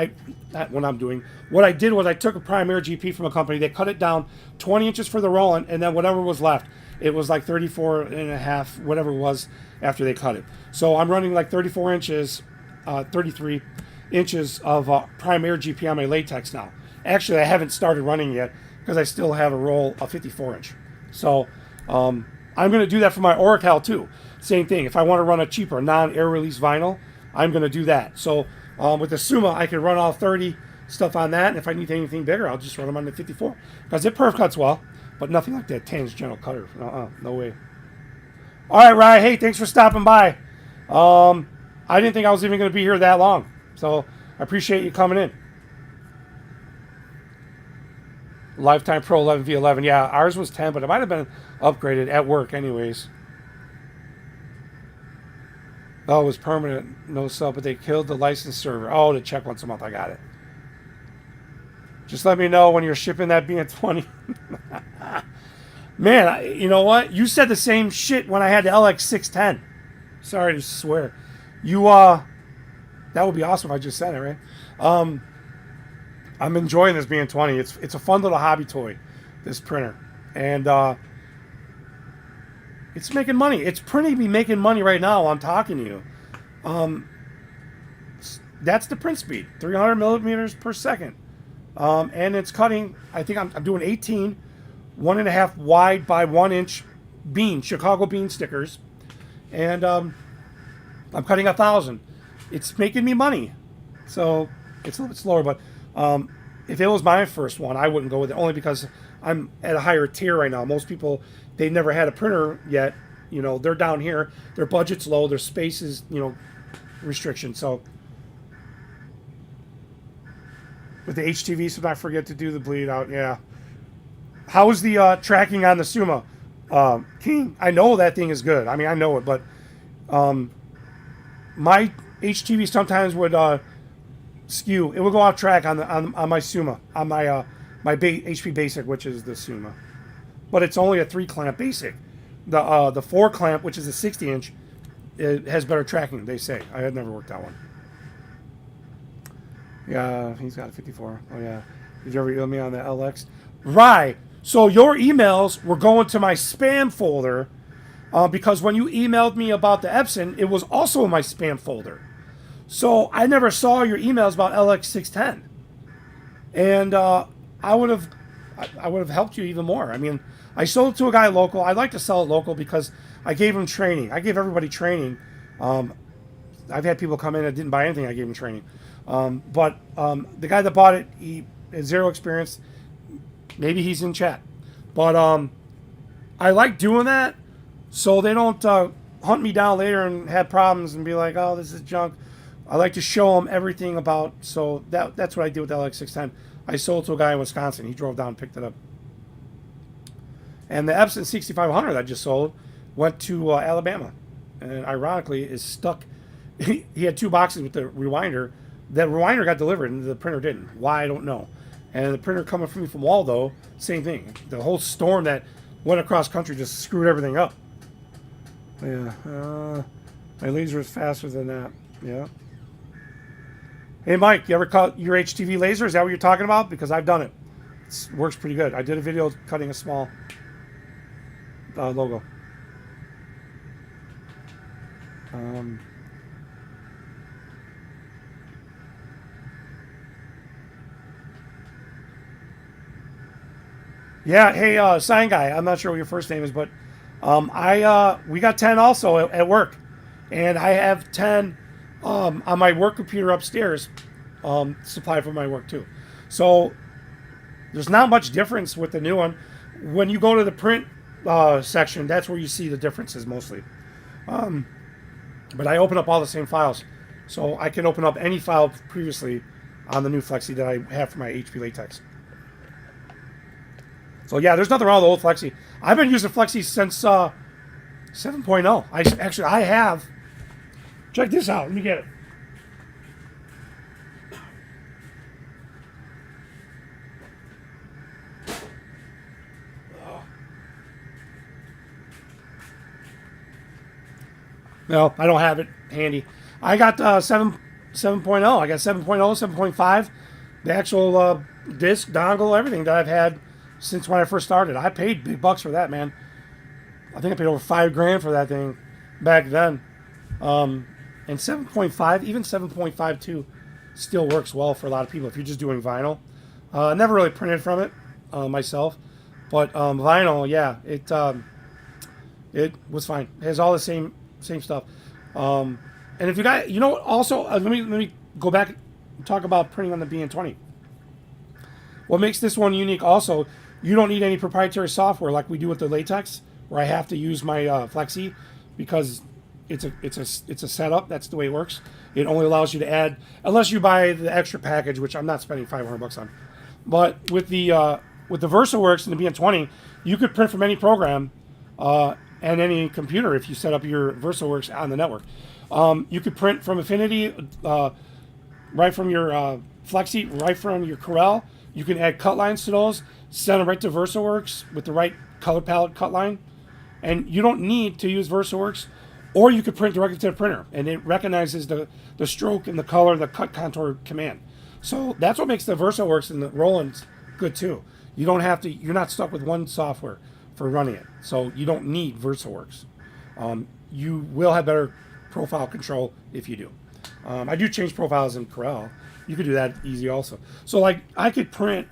what I did was I took a primary GP from a company. They cut it down 20 inches for the Roland, and then whatever was left, it was like 34 and a half, whatever it was after they cut it. So I'm running like 34 inches, 33 inches of primary GP on my latex now. Actually, I haven't started running yet because I still have a roll of 54-inch. So I'm going to do that for my Oracle too. Same thing. If I want to run a cheaper non-air release vinyl, I'm going to do that. So with the Suma, I can run all 30 stuff on that. And if I need anything bigger, I'll just run them on the 54. Because it perf cuts well, but nothing like that tangential cutter. No way. All right, Rye. Hey, thanks for stopping by. I didn't think I was even going to be here that long. So I appreciate you coming in. Lifetime Pro 11V11. Yeah, ours was 10, but it might have been upgraded at work anyways. Oh, it was permanent, no sub, but they killed the license server. Oh, to check once a month. I got it. Just let me know when you're shipping that BN20. Man, you know what? You said the same shit when I had the LX610. Sorry to swear. That would be awesome if I just said it, right? I'm enjoying this BN20. It's a fun little hobby toy, this printer. And it's making money. It's printing me making money right now while I'm talking to you. That's the print speed, 300 millimeters per second. And it's cutting, I think I'm doing 18, 1.5 wide by 1 inch Chicago bean stickers. And I'm cutting 1,000. It's making me money. So it's a little bit slower, but if it was my first one, I wouldn't go with it, only because I'm at a higher tier right now. Most people, they've never had a printer yet. They're down here. Their budget's low. Their space is, restriction. So with the HTV, so not forget to do the bleed out. Yeah. How's the tracking on the Suma? King, I know that thing is good. I mean, I know it, but my HTV sometimes would skew. It would go off track on my Suma, on my HP Basic, which is the Suma. But it's only a 3-clamp Basic. The 4-clamp, which is a 60-inch, it has better tracking, they say. I had never worked that one. Yeah, he's got a 54. Oh, yeah. Did you ever email me on the LX? Right. So your emails were going to my spam folder because when you emailed me about the Epson, it was also in my spam folder. So I never saw your emails about LX610. And I would have helped you even more. I mean, I sold it to a guy local. I like to sell it local because I gave him training. I gave everybody training. I've had people come in that didn't buy anything. I gave him training. But the guy that bought it, he has zero experience. Maybe he's in chat. But I like doing that so they don't hunt me down later and have problems and be like, oh, this is junk. I like to show them everything about. So that's what I did with the LX610. I sold to a guy in Wisconsin. He drove down and picked it up. And the Epson 6500 I just sold went to Alabama. And ironically is stuck. He had 2 boxes with the rewinder. That rewinder got delivered and the printer didn't. Why, I don't know. And the printer coming from me from Waldo, same thing. The whole storm that went across country just screwed everything up. Yeah. My laser is faster than that. Yeah. Hey, Mike, you ever cut your HTV laser? Is that what you're talking about? Because I've done it. It works pretty good. I did a video cutting a small logo. Yeah, hey, sign guy. I'm not sure what your first name is, but we got 10 also at work, and I have 10 on my work computer upstairs, supplied for my work too. So there's not much difference with the new one. When you go to the print section, that's where you see the differences mostly. But I open up all the same files, so I can open up any file previously on the new Flexi that I have for my HP Latex. So yeah, there's nothing wrong with the old Flexi. I've been using Flexi since 7.0. I have. Check this out. Let me get it. No, I don't have it handy. I got 7.0. I got 7.0, 7.5. The actual disc, dongle, everything that I've had since when I first started. I paid big bucks for that, man. I think I paid over $5,000 for that thing back then. And 7.5, even 7.52 still works well for a lot of people if you're just doing vinyl. I never really printed from it myself. But vinyl, yeah, it was fine. It has all the same stuff. And if you got, also let me go back and talk about printing on the BN20. What makes this one unique also, you don't need any proprietary software like we do with the Latex, where I have to use my Flexi because it's a setup. That's the way it works. It only allows you to add, unless you buy the extra package, which I'm not spending $500 on. But with the VersaWorks and the BN20, you could print from any program and any computer if you set up your VersaWorks on the network. You could print from Affinity, right from your Flexi, right from your Corel. You can add cut lines to those, send them right to VersaWorks with the right color palette cut line. And you don't need to use VersaWorks, or you could print directly to the printer, and it recognizes the stroke and the color, the cut contour command. So that's what makes the VersaWorks and the Roland good too. You don't have to. You're not stuck with one software for running it. So you don't need VersaWorks. You will have better profile control if you do. I do change profiles in Corel. You could do that easy also. So like I could print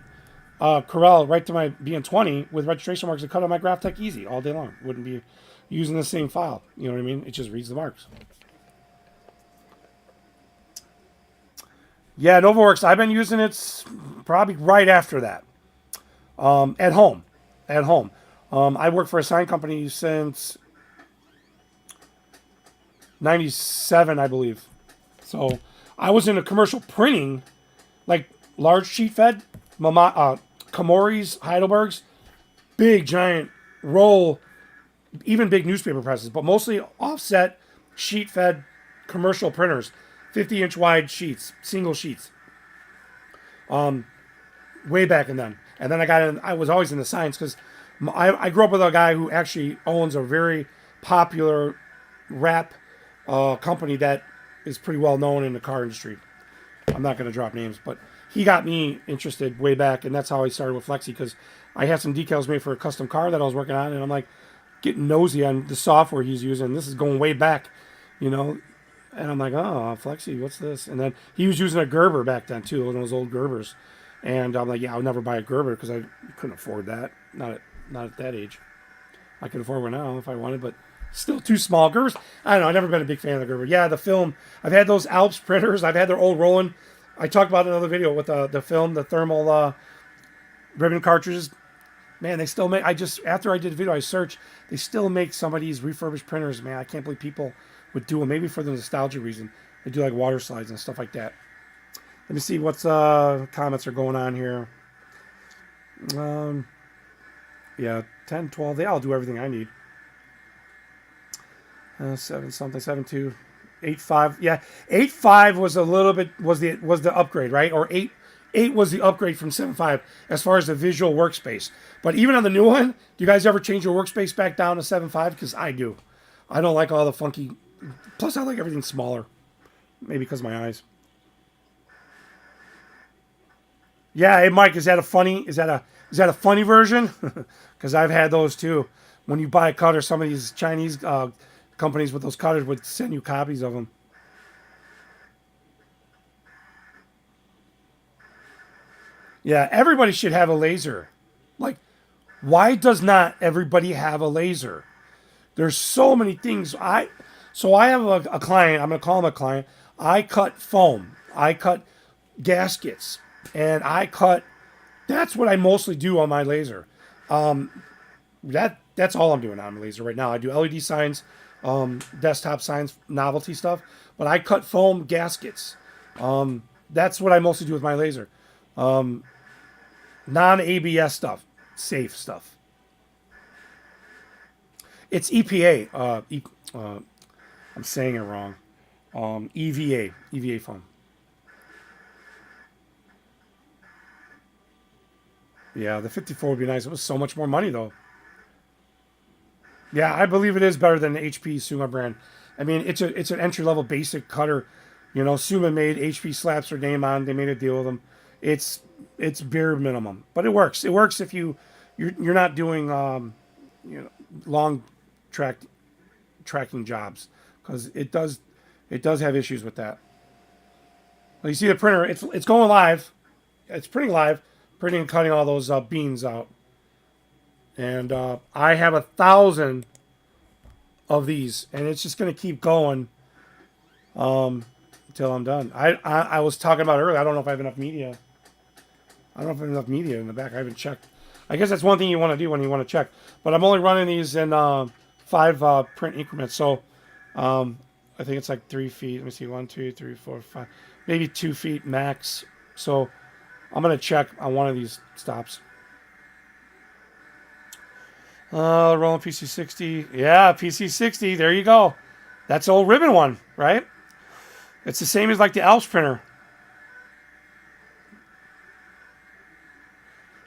Corel right to my BN20 with registration marks and cut on my Graphtec easy all day long. Wouldn't be using the same file. You know what I mean? It just reads the marks. Yeah, NovaWorks, I've been using it probably right after that. At home. I worked for a sign company since 97, I believe. So I was in a commercial printing, like large sheet fed, Komori's, Heidelberg's, big giant roll, even big newspaper presses, but mostly offset sheet fed commercial printers, 50-inch wide sheets, single sheets. Way back in then. And then I was always in the signs because I grew up with a guy who actually owns a very popular wrap company that is pretty well known in the car industry. I'm not going to drop names, but he got me interested way back, and that's how I started with Flexi, because I had some decals made for a custom car that I was working on, and I'm like getting nosy on the software he's using. This is going way back, and I'm like, oh, Flexi, what's this? And then he was using a Gerber back then too, one of those old Gerbers, and I'm like, yeah, I'll never buy a Gerber because I couldn't afford that, not at that age. I could afford one now if I wanted, but still too small. Gerbers, I don't know, I've never been a big fan of the Gerber. Yeah, the film, I've had those Alps printers, I've had their old Roland. I talked about it in another video with the film, the thermal ribbon cartridges. Man, they still make, after I did the video, I searched, they still make some of these refurbished printers, man. I can't believe people would do them, maybe for the nostalgia reason. They do like water slides and stuff like that. Let me see what's comments are going on here. Yeah, 10, 12, they all do everything I need. 7 something, 7.2, 8.5. Yeah, 8.5 was a little bit, was the upgrade, right? Or 8 was the upgrade from 7.5 as far as the visual workspace. But even on the new one, do you guys ever change your workspace back down to 7.5? Because I do. I don't like all the funky. Plus, I like everything smaller. Maybe because of my eyes. Yeah, hey Mike, is that a funny? Is that a funny version? Because I've had those too. When you buy a cutter, some of these Chinese companies with those cutters would send you copies of them. Yeah, everybody should have a laser. Like, why does not everybody have a laser? There's so many things. I have a client. I'm gonna call him a client. I cut foam. I cut gaskets, and I cut. That's what I mostly do on my laser. That's all I'm doing on my laser right now. I do LED signs, desktop signs, novelty stuff, but I cut foam gaskets. That's what I mostly do with my laser. Non-ABS stuff, safe stuff. It's EPA. I'm saying it wrong. EVA foam. Yeah, the 54 would be nice. It was so much more money though. Yeah, I believe it is better than the HP Suma brand. I mean, it's an entry level basic cutter. You know, Suma made HP slaps their name on. They made a deal with them. It's it's bare minimum, but it works. It works if you're not doing you know long track tracking jobs because it does have issues with that. Well, you see the printer, it's going live. It's printing live, printing and cutting all those beans out. And I have 1,000 of these, and it's just going to keep going until I'm done. I was talking about earlier. I don't know if I have enough media. I don't know if I have enough media in the back. I haven't checked. I guess that's one thing you want to do when you want to check. But I'm only running these in 5 print increments. So I think it's like 3 feet. Let me see. 1, 2, 3, 4, 5. Maybe 2 feet max. So I'm going to check on one of these stops. Roland PC60. Yeah, PC60. There you go. That's the old ribbon one, right? It's the same as like the Alps printer.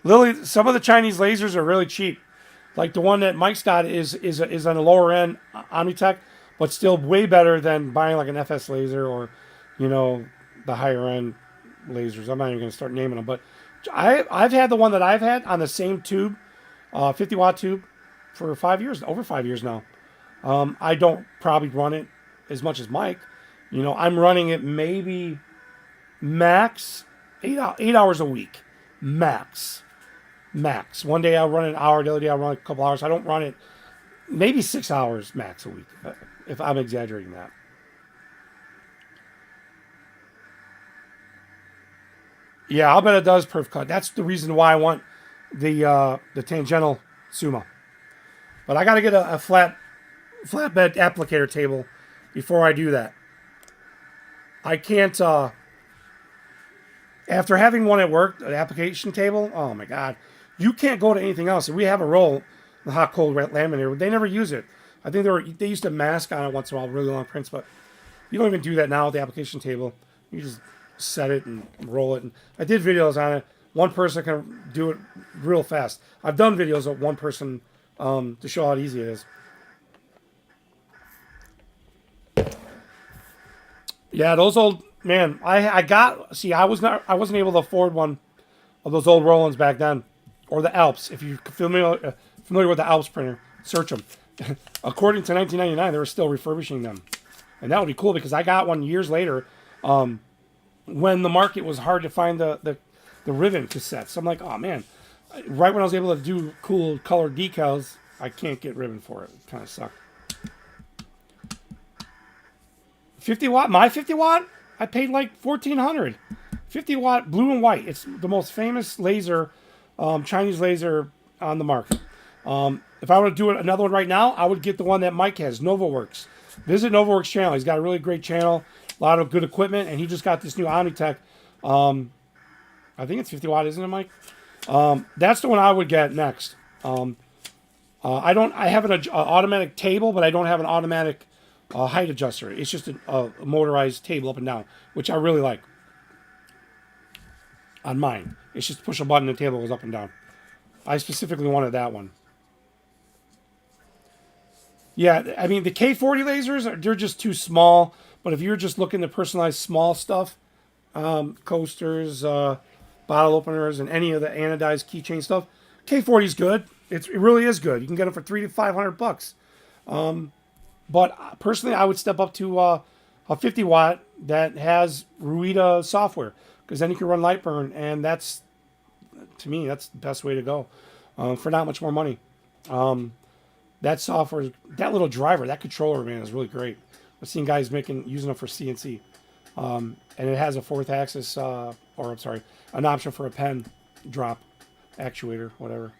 Lily, some of the Chinese lasers are really cheap. Like the one that Mike's got is on the lower end Omnitech, but still way better than buying like an FS laser or, you know, the higher end lasers. I'm not even going to start naming them, but I've had the one that I've had on the same tube, 50-watt tube, for 5 years, over 5 years now. I don't probably run it as much as Mike. You know, I'm running it maybe max 8 hours a week, max. Max. One day I'll run an hour, the other day I'll run a couple hours. I don't run it maybe 6 hours max a week, if I'm exaggerating that. Yeah, I'll bet it does perf cut. That's the reason why I want the tangential Suma. But I got to get a flatbed applicator table before I do that. I can't. After having one at work, an application table. Oh my god, you can't go to anything else. We have a roll, the hot cold laminator. They never use it. I think they used to mask on it once in a while, really long prints, but you don't even do that now with the application table. You just set it and roll it. And I did videos on it. One person can do it real fast. I've done videos of one person to show how easy it is. Yeah, those old man. I got see. I wasn't able to afford one of those old Rolands back then, or the Alps. If you're familiar with the Alps printer, search them. According to 1999, they were still refurbishing them, and that would be cool because I got one years later, when the market was hard to find the ribbon cassettes. I'm like, oh man, right when I was able to do cool colored decals, I can't get ribbon for it. It kind of sucked. 50-watt, my 50-watt, I paid like 1,400. 50-watt blue and white. It's the most famous laser, Chinese laser on the market. If I were to do another one right now, I would get the one that Mike has, NovaWorks. Visit NovaWorks channel. He's got a really great channel, a lot of good equipment, and he just got this new Omnitech. I think it's 50 watt, isn't it, Mike? That's the one I would get next. I have an automatic table, but I don't have an automatic height adjuster. It's just a motorized table up and down, which I really like on mine. It's just push a button and the table goes up and down. I specifically wanted that one. Yeah, I mean the K40 lasers they're just too small. But if you're just looking to personalize small stuff, coasters, bottle openers, and any of the anodized keychain stuff, K40 is good. It really is good. You can get them for $300 to $500. But personally, I would step up to a 50 watt that has Ruida software because then you can run Lightburn, and that's to me that's the best way to go for not much more money. That software, that little driver, that controller, man, is really great. I've seen guys using them for CNC, and it has a fourth axis, or I'm sorry, an option for a pen drop actuator, whatever.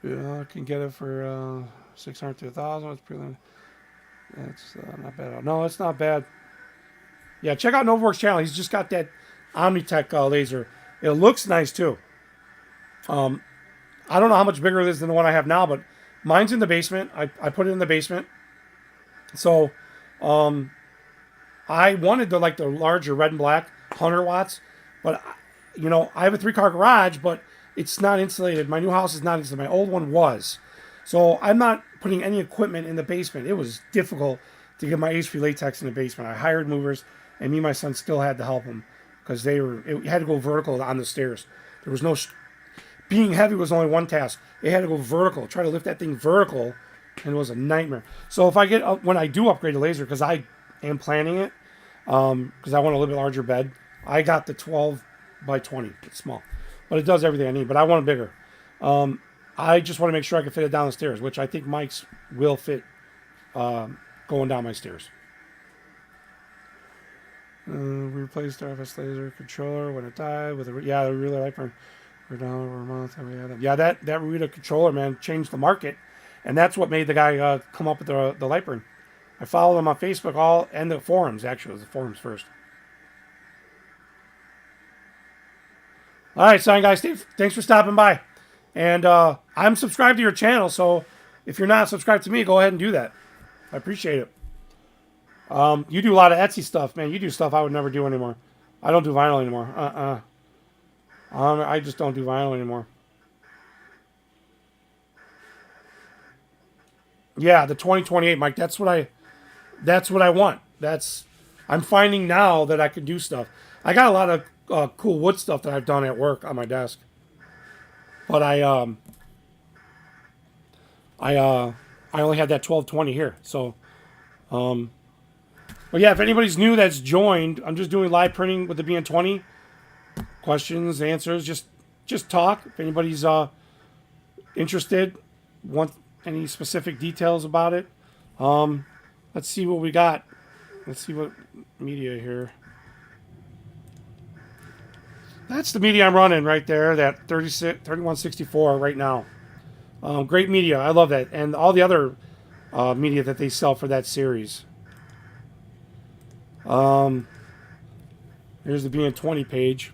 Yeah, I can get it for 600 to 1,000. It's pretty. That's not bad at all. No, it's not bad. Yeah, check out Novaworks channel. He's just got that Omnitech laser. It looks nice too. I don't know how much bigger it is than the one I have now, but mine's in the basement. I put it in the basement. So, I wanted the larger red and black 100 watts, but I have a 3-car garage, but it's not insulated. My new house is not insulated. My old one was. So I'm not putting any equipment in the basement. It was difficult to get my H3 latex in the basement. I hired movers, and me and my son still had to help them because it had to go vertical on the stairs. There was no being heavy was only one task. They had to go vertical, try to lift that thing vertical, and it was a nightmare. So if I when I do upgrade the laser, because I am planning it, because I want a little bit larger bed, I got the 12 by 20. It's small, but it does everything I need. But I want it bigger. I just want to make sure I can fit it down the stairs, which I think Mike's will fit going down my stairs. We replaced the RFS laser controller when it died with the really like for down over a month. Yeah, that Ruida controller, man, changed the market, and that's what made the guy come up with the Lightburn. I follow him on Facebook and the forums. Actually, it was the forums first. All right, sign guys, Steve. Thanks for stopping by. And I'm subscribed to your channel, so if you're not subscribed to me, go ahead and do that. I appreciate it. You do a lot of Etsy stuff, man. You do stuff I would never do anymore. I don't do vinyl anymore. I just don't do vinyl anymore. Yeah, the 2028, Mike. That's what I want. I'm finding now that I can do stuff. I got a lot of cool wood stuff that I've done at work on my desk. But I only had that 1220 here. So, but yeah, if anybody's new that's joined, I'm just doing live printing with the BN20. Questions, answers, just talk. If anybody's interested, want any specific details about it, let's see what we got. Let's see what media here. That's the media I'm running right there, that 3164 right now. Great media. I love that. And all the other media that they sell for that series. Here's the BN20 page.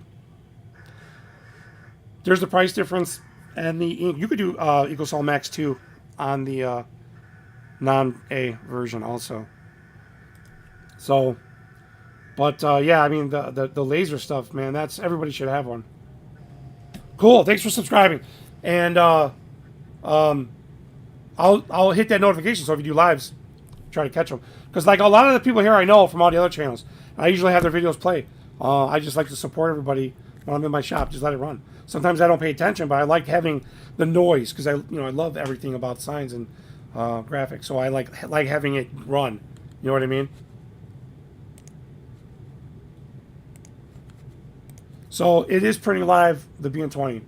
There's the price difference. And you could do EcoSol Max 2 on the non-A version also. So... But yeah, I mean the laser stuff, man. Everybody should have one. Cool. Thanks for subscribing, and I'll hit that notification. So if you do lives, try to catch them. Because like a lot of the people here I know from all the other channels, I usually have their videos play. I just like to support everybody when I'm in my shop. Just let it run. Sometimes I don't pay attention, but I like having the noise because I love everything about signs and graphics. So I like having it run. You know what I mean? So it is printing live, the BN20.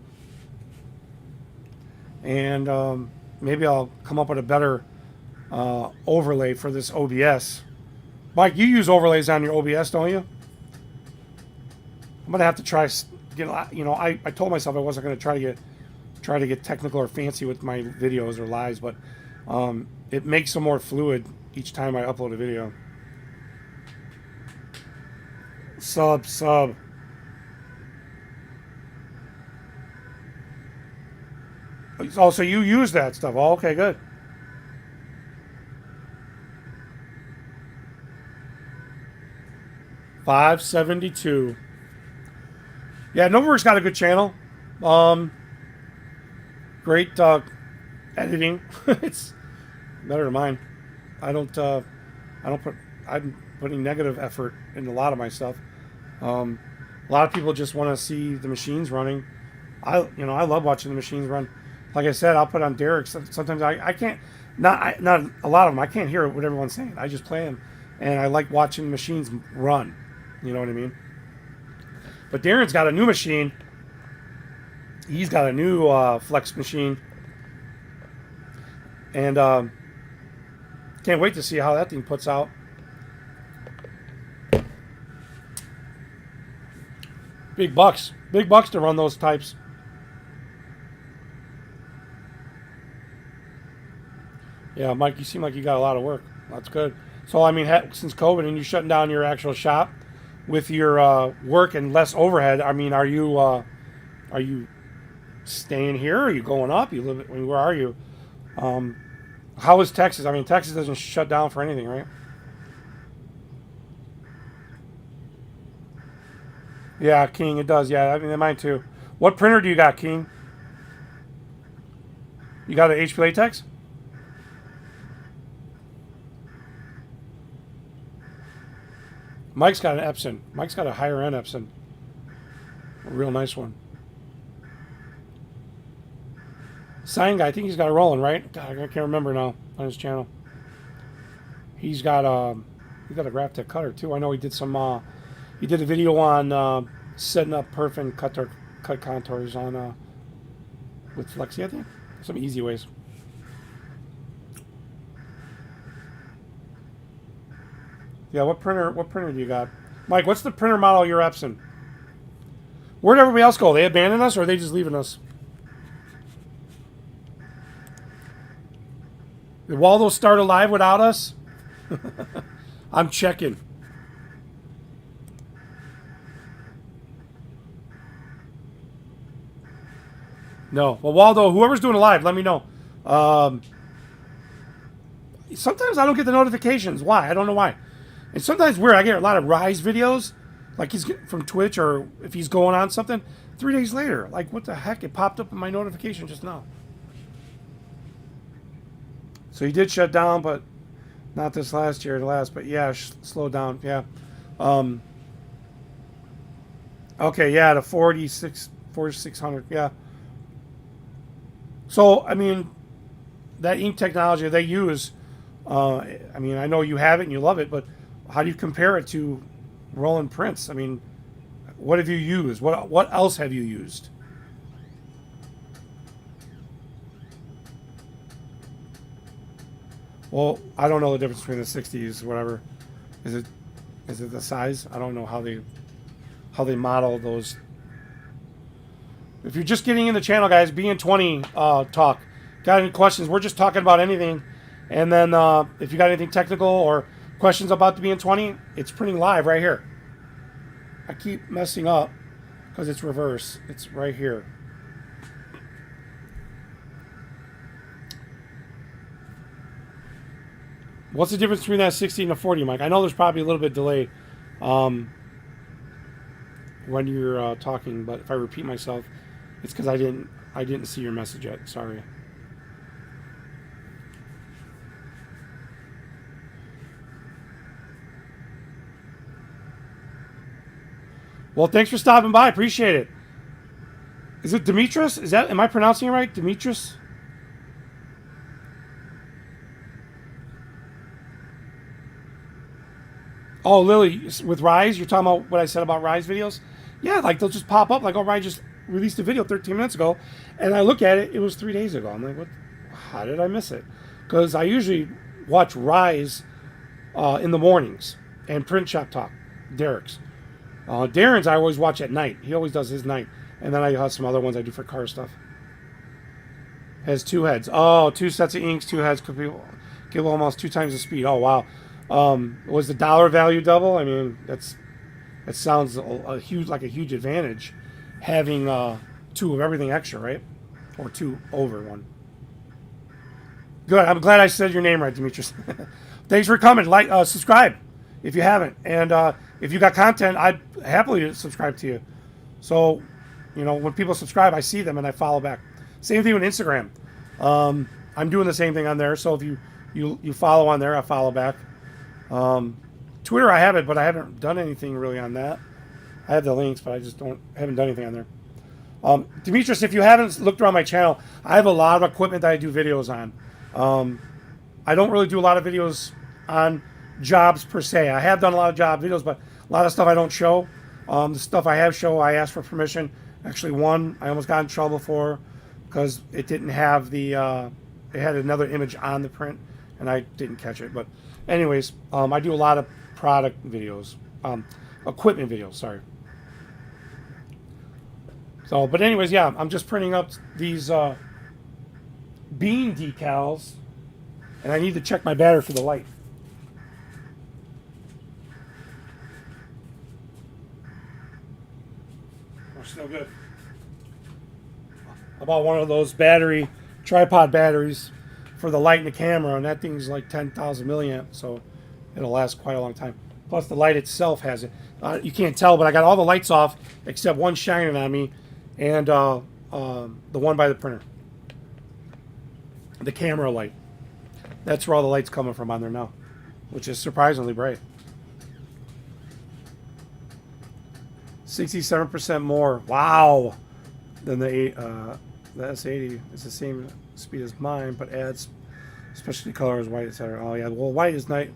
And maybe I'll come up with a better overlay for this OBS. Mike, you use overlays on your OBS, don't you? I'm gonna have to try. I told myself I wasn't gonna try to get technical or fancy with my videos or lives, but it makes them more fluid each time I upload a video. Sub. Oh, so you use that stuff. Oh, okay, good. $572. Yeah, Novaworks got a good channel. Great editing. It's better than mine. I don't put. I'm putting negative effort into a lot of my stuff. A lot of people just want to see the machines running. I love watching the machines run. Like I said, I'll put on Derek's. Sometimes I can't. Not a lot of them. I can't hear what everyone's saying. I just play them, and I like watching the machines run. You know what I mean? But Darren's got a new machine. He's got a new flex machine, and can't wait to see how that thing puts out. Big bucks to run those types. Yeah, Mike, you seem like you got a lot of work. That's good. So, I mean, since COVID and you shutting down your actual shop with your work and less overhead, I mean, are you staying here? Are you going up? You live? I mean, where are you? How is Texas? I mean, Texas doesn't shut down for anything, right? Yeah, King, it does. Yeah, I mean, mine too. What printer do you got, King? You got an HP Latex? Mike's got an Epson. Mike's got a higher end Epson. A real nice one. Sign guy, I think he's got a Roland, right? God, I can't remember now on his channel. He's got a Graphtec cutter too. I know he did some. He did a video on setting up perf and cut contours on with Flexi. I think some easy ways. Yeah, what printer do you got? Mike, what's the printer model of your Epson? Where'd everybody else go? They abandoned us or are they just leaving us? Did Waldo start a live without us? I'm checking. No. Well, Waldo, whoever's doing a live, let me know. Sometimes I don't get the notifications. Why? I don't know why. And sometimes weird. I get a lot of Rise videos, like he's from Twitch or if he's going on something. 3 days later, like what the heck? It popped up in my notification just now. So he did shut down, but not this last year. But yeah, slowed down. Yeah. Okay. Yeah, the 4600. Yeah. So I mean, that ink technology they use. I mean, I know you have it and you love it, but how do you compare it to Roland prints? I mean, what have you used? What else have you used? Well, I don't know the difference between the 60s, whatever. Is it the size? I don't know how they model those. If you're just getting in the channel, guys, BN20 talk. Got any questions? We're just talking about anything. And then if you got anything technical or questions about the BN20, it's printing live right here. I keep messing up because it's reverse. It's right here. What's the difference between that 60 and the 40, Mike? I know there's probably a little bit of delay when you're talking, but if I repeat myself, it's because I didn't see your message yet. Sorry. Well, thanks for stopping by. Appreciate it. Is it Demetrius? Am I pronouncing it right? Demetrius? Oh, Lily, with Rise, you're talking about what I said about Rise videos? Yeah, like they'll just pop up like, oh, Rise just released a video 13 minutes ago, and I look at it, it was 3 days ago. I'm like, what? How did I miss it? Because I usually watch Rise in the mornings and Print Shop Talk, Derek's. Darren's I always watch at night. He always does his night. And then I have some other ones I do for car stuff. Has 2 heads. Oh, 2 sets of inks, 2 heads. Could be, give almost 2 times the speed. Oh, wow. Was the dollar value double? I mean, that sounds like a huge advantage, having 2 of everything extra, right? Or 2 over 1. Good. I'm glad I said your name right, Demetrius. Thanks for coming. Like, subscribe if you haven't, and if you got content, I'd happily subscribe to you. So, you know, when people subscribe, I see them and I follow back. Same thing with Instagram. I'm doing the same thing on there. So if you follow on there, I follow back. Twitter, I have it, but I haven't done anything really on that. I have the links, but I just haven't done anything on there. Demetrius, if you haven't looked around my channel, I have a lot of equipment that I do videos on. I don't really do a lot of videos on jobs per se. I have done a lot of job videos, but a lot of stuff I don't show. The stuff I have show, I asked for permission. Actually, one I almost got in trouble for because it didn't have the, it had another image on the print, and I didn't catch it. But anyways, I do a lot of product videos, equipment videos, sorry. So, but anyways, yeah, I'm just printing up these bean decals, and I need to check my battery for the light. We're still good. I bought one of those tripod batteries for the light in the camera, and that thing's like 10,000 milliamp, so it'll last quite a long time. Plus, the light itself has it. You can't tell, but I got all the lights off except one shining on me, and the one by the printer. The camera light. That's where all the light's coming from on there now, which is surprisingly bright. 67% more. Wow. Than the S80. It's the same speed as mine, but adds specialty colors, white, etc. Oh yeah. Well, white is nice.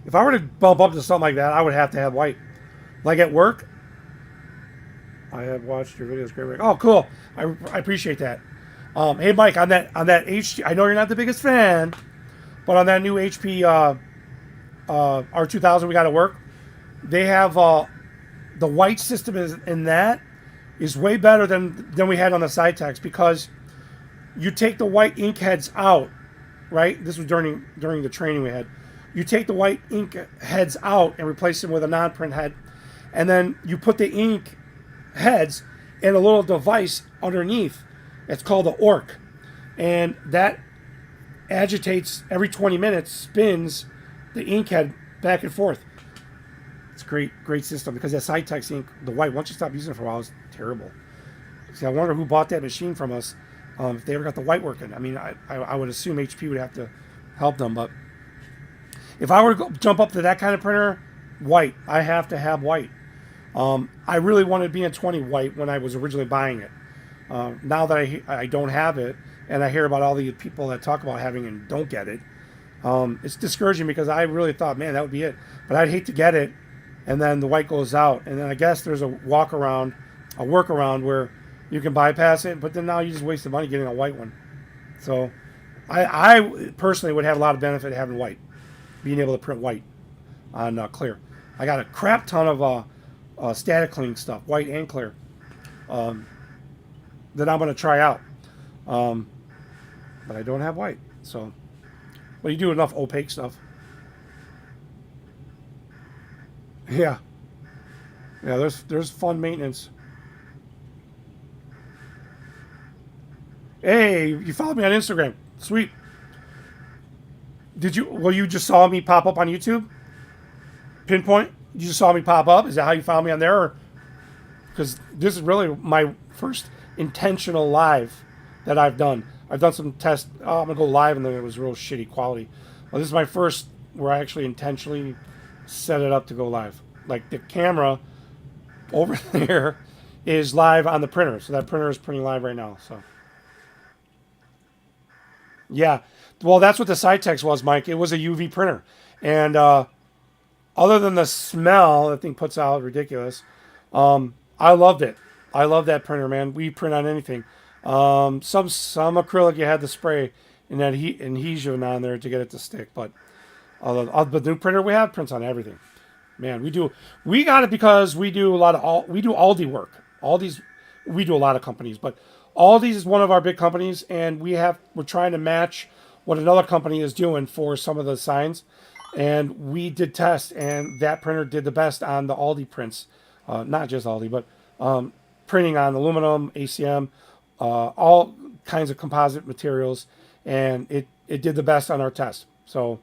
If I were to bump up to something like that, I would have to have white. Like at work, I have watched your videos. Great work. Oh, cool. I appreciate that. Hey, Mike, on that HP, I know you're not the biggest fan, but on that new HP R2000 we got at work, they have the white system in that is way better than we had on the Cytex, because you take the white ink heads out, right? This was during the training we had. You take the white ink heads out and replace them with a non-print head, and then you put the ink heads in a little device underneath. It's called the ORC, and that agitates every 20 minutes, spins the ink head back and forth. It's a great system, because that Cytex ink, the white, once you stop using it for a while, it's terrible. See, I wonder who bought that machine from us, if they ever got the white working. I mean, I would assume HP would have to help them, but if I were to jump up to that kind of printer, white. I have to have white. I really wanted BN20 white when I was originally buying it. Now that I don't have it, and I hear about all the people that talk about having it and don't get it, it's discouraging, because I really thought, man, that would be it. But I'd hate to get it, and then the white goes out. And then I guess there's a workaround where you can bypass it, but then now you just waste the money getting a white one. So I personally would have a lot of benefit having white, being able to print white on clear. I got a crap ton of static cleaning stuff, white and clear, that I'm going to try out. But I don't have white. So, well, you do enough opaque stuff. Yeah. Yeah, there's fun maintenance. Hey, you followed me on Instagram. Sweet. Did you? Well, you just saw me pop up on YouTube? Pinpoint? You just saw me pop up? Is that how you found me on there? Because this is really my first intentional live that I've done. I've done some tests. Oh, I'm going to go live, and then it was real shitty quality. Well, this is my first where I actually intentionally set it up to go live. Like, the camera over there is live on the printer. So that printer is printing live right now. So, yeah. Well, that's what the Cytex was, Mike. It was a UV printer. And other than the smell that thing puts out, ridiculous, I loved it. I love that printer, man. We print on anything. Some acrylic, you had to spray and that adhesion on there to get it to stick. But the new printer we have prints on everything. Man, we got it because we do Aldi work. We do a lot of companies, but Aldi's is one of our big companies, and we're trying to match what another company is doing for some of the signs. And we did tests, and that printer did the best on the Aldi prints. Not just Aldi, but printing on aluminum, ACM, all kinds of composite materials, and it did the best on our test. So,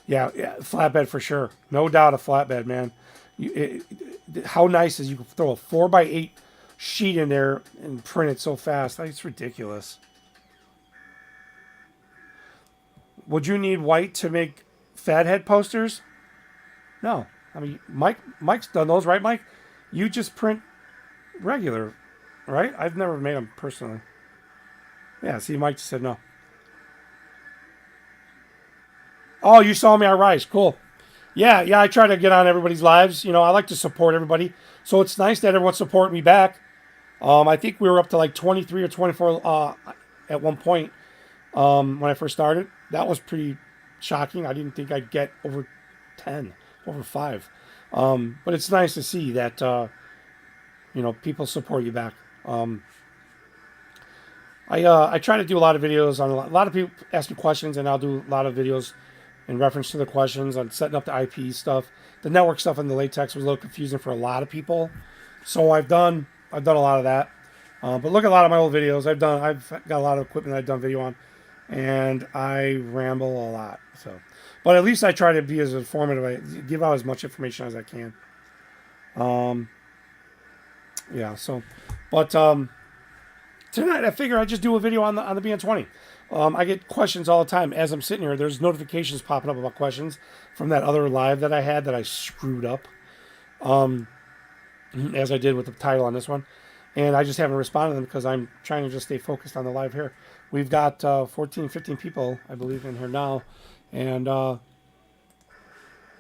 yeah, flatbed for sure. No doubt a flatbed, man. How nice is you can throw a 4x8 sheet in there and print it so fast. It's ridiculous. Would you need white to make fathead posters? No. I mean, Mike's done those, right, Mike? You just print regular, right? I've never made them personally. Yeah, see, Mike just said no. Oh, you saw me on Rise. Cool. Yeah, I try to get on everybody's lives. You know, I like to support everybody. So it's nice that everyone's supporting me back. I think we were up to like 23 or 24 at one point when I first started. That was pretty shocking. I didn't think I'd get over 10, over 5. But it's nice to see that, you know, people support you back. I try to do a lot of videos on a lot of people ask me questions, and I'll do a lot of videos in reference to the questions on setting up the IP stuff. The network stuff and the latex was a little confusing for a lot of people, so I've done a lot of that. But look at a lot of my old videos. I've got a lot of equipment I've done video on, and I ramble a lot. So, but at least I try to be as informative. I give out as much information as I can. Yeah. So, but tonight I figure I'd just do a video on the BN20. I get questions all the time as I'm sitting here. There's notifications popping up about questions from that other live that I had that I screwed up, as I did with the title on this one. And I just haven't responded to them because I'm trying to just stay focused on the live here. We've got 14, 15 people, I believe, in here now. And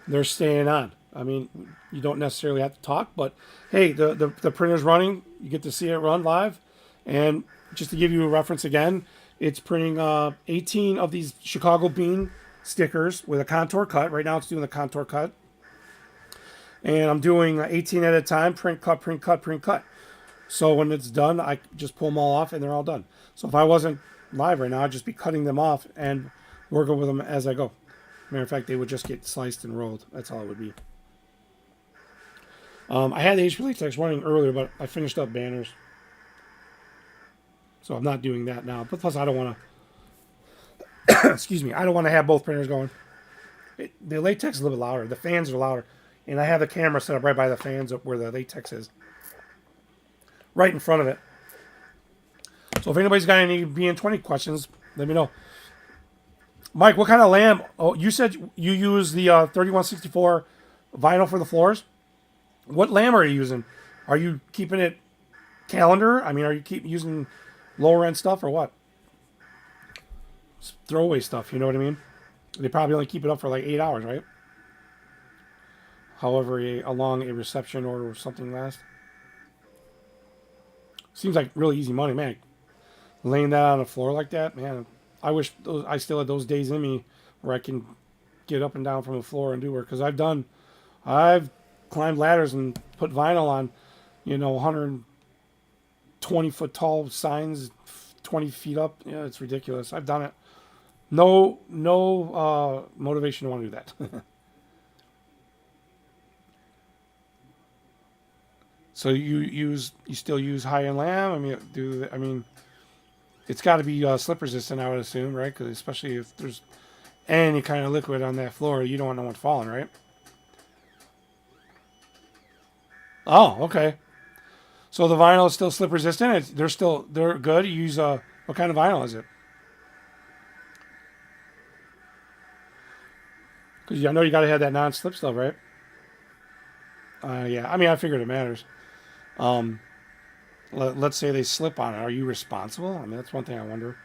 they're staying on. I mean, you don't necessarily have to talk, but hey, the printer's running. You get to see it run live. And just to give you a reference again, it's printing 18 of these Chicago bean stickers with a contour cut. Right now it's doing the contour cut. And I'm doing 18 at a time, print, cut, print, cut, print, cut. So when it's done, I just pull them all off and they're all done. So if I wasn't live right now, I'd just be cutting them off and working with them as I go. Matter of fact, they would just get sliced and rolled. That's all it would be. I had the HP Latex running earlier, but I finished up banners. So I'm not doing that now. But plus, I don't want to... excuse me. I don't want to have both printers going. The latex is a little bit louder. The fans are louder. And I have the camera set up right by the fans up where the latex is. Right in front of it. So if anybody's got any BN20 questions, let me know. Mike, what kind of lamb? Oh, you said you use the 3164 vinyl for the floors. What lamb are you using? Are you keeping it calendar? I mean, are you keep using lower end stuff or what? It's throwaway stuff, you know what I mean? They probably only keep it up for like 8 hours, right? However long a reception or something lasts. Seems like really easy money, man. Laying that on the floor like that, man. I wish I still had those days in me where I can get up and down from the floor and do work. Because I've climbed ladders and put vinyl on, 120 foot tall signs, 20 feet up. Yeah, it's ridiculous. I've done it. No motivation to want to do that. So you still use high-end lamb? I mean, it's got to be slip resistant, I would assume, right? Because especially if there's any kind of liquid on that floor, you don't want no one falling, right? Oh, okay. So the vinyl is still slip resistant. They're good. You use what kind of vinyl is it? Because I know you got to have that non-slip stuff, right? Yeah. I mean, I figured it matters. Let's say they slip on it. Are you responsible? I mean, that's one thing I wonder.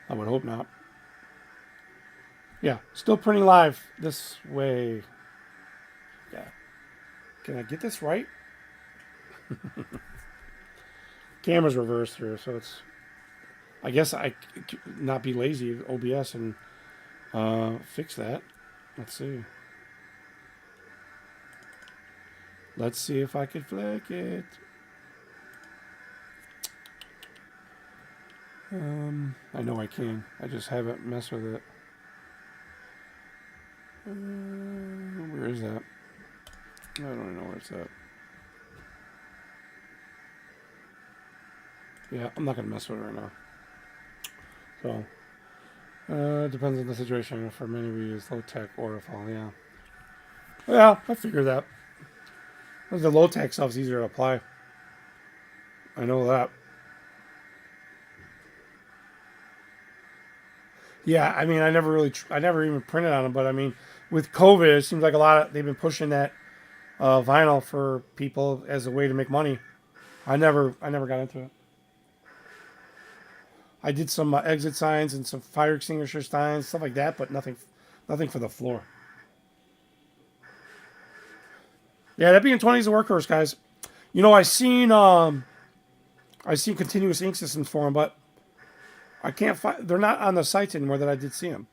I would hope not. Yeah, still printing live this way. Yeah. Can I get this right? Camera's reversed here, so it's... I guess I could not be lazy, OBS, and fix that. Let's see. Let's see if I can flick it. I know I can. I just haven't messed with it. Where is that? I don't know where it's at. Yeah, I'm not going to mess with it right now. So, it depends on the situation. For many we use low tech or fall, yeah. Yeah, I figured that. The low tech stuff's easier to apply. I know that. Yeah, I mean, I never even printed on them, but I mean, with COVID, it seems like a lot of they've been pushing that vinyl for people as a way to make money. I never got into it. I did some exit signs and some fire extinguisher signs, stuff like that, but nothing for the floor. Yeah, that BN20 is a workhorse, guys. You know, I seen continuous ink systems for them, but I can't find. They're not on the sites anymore that I did see them.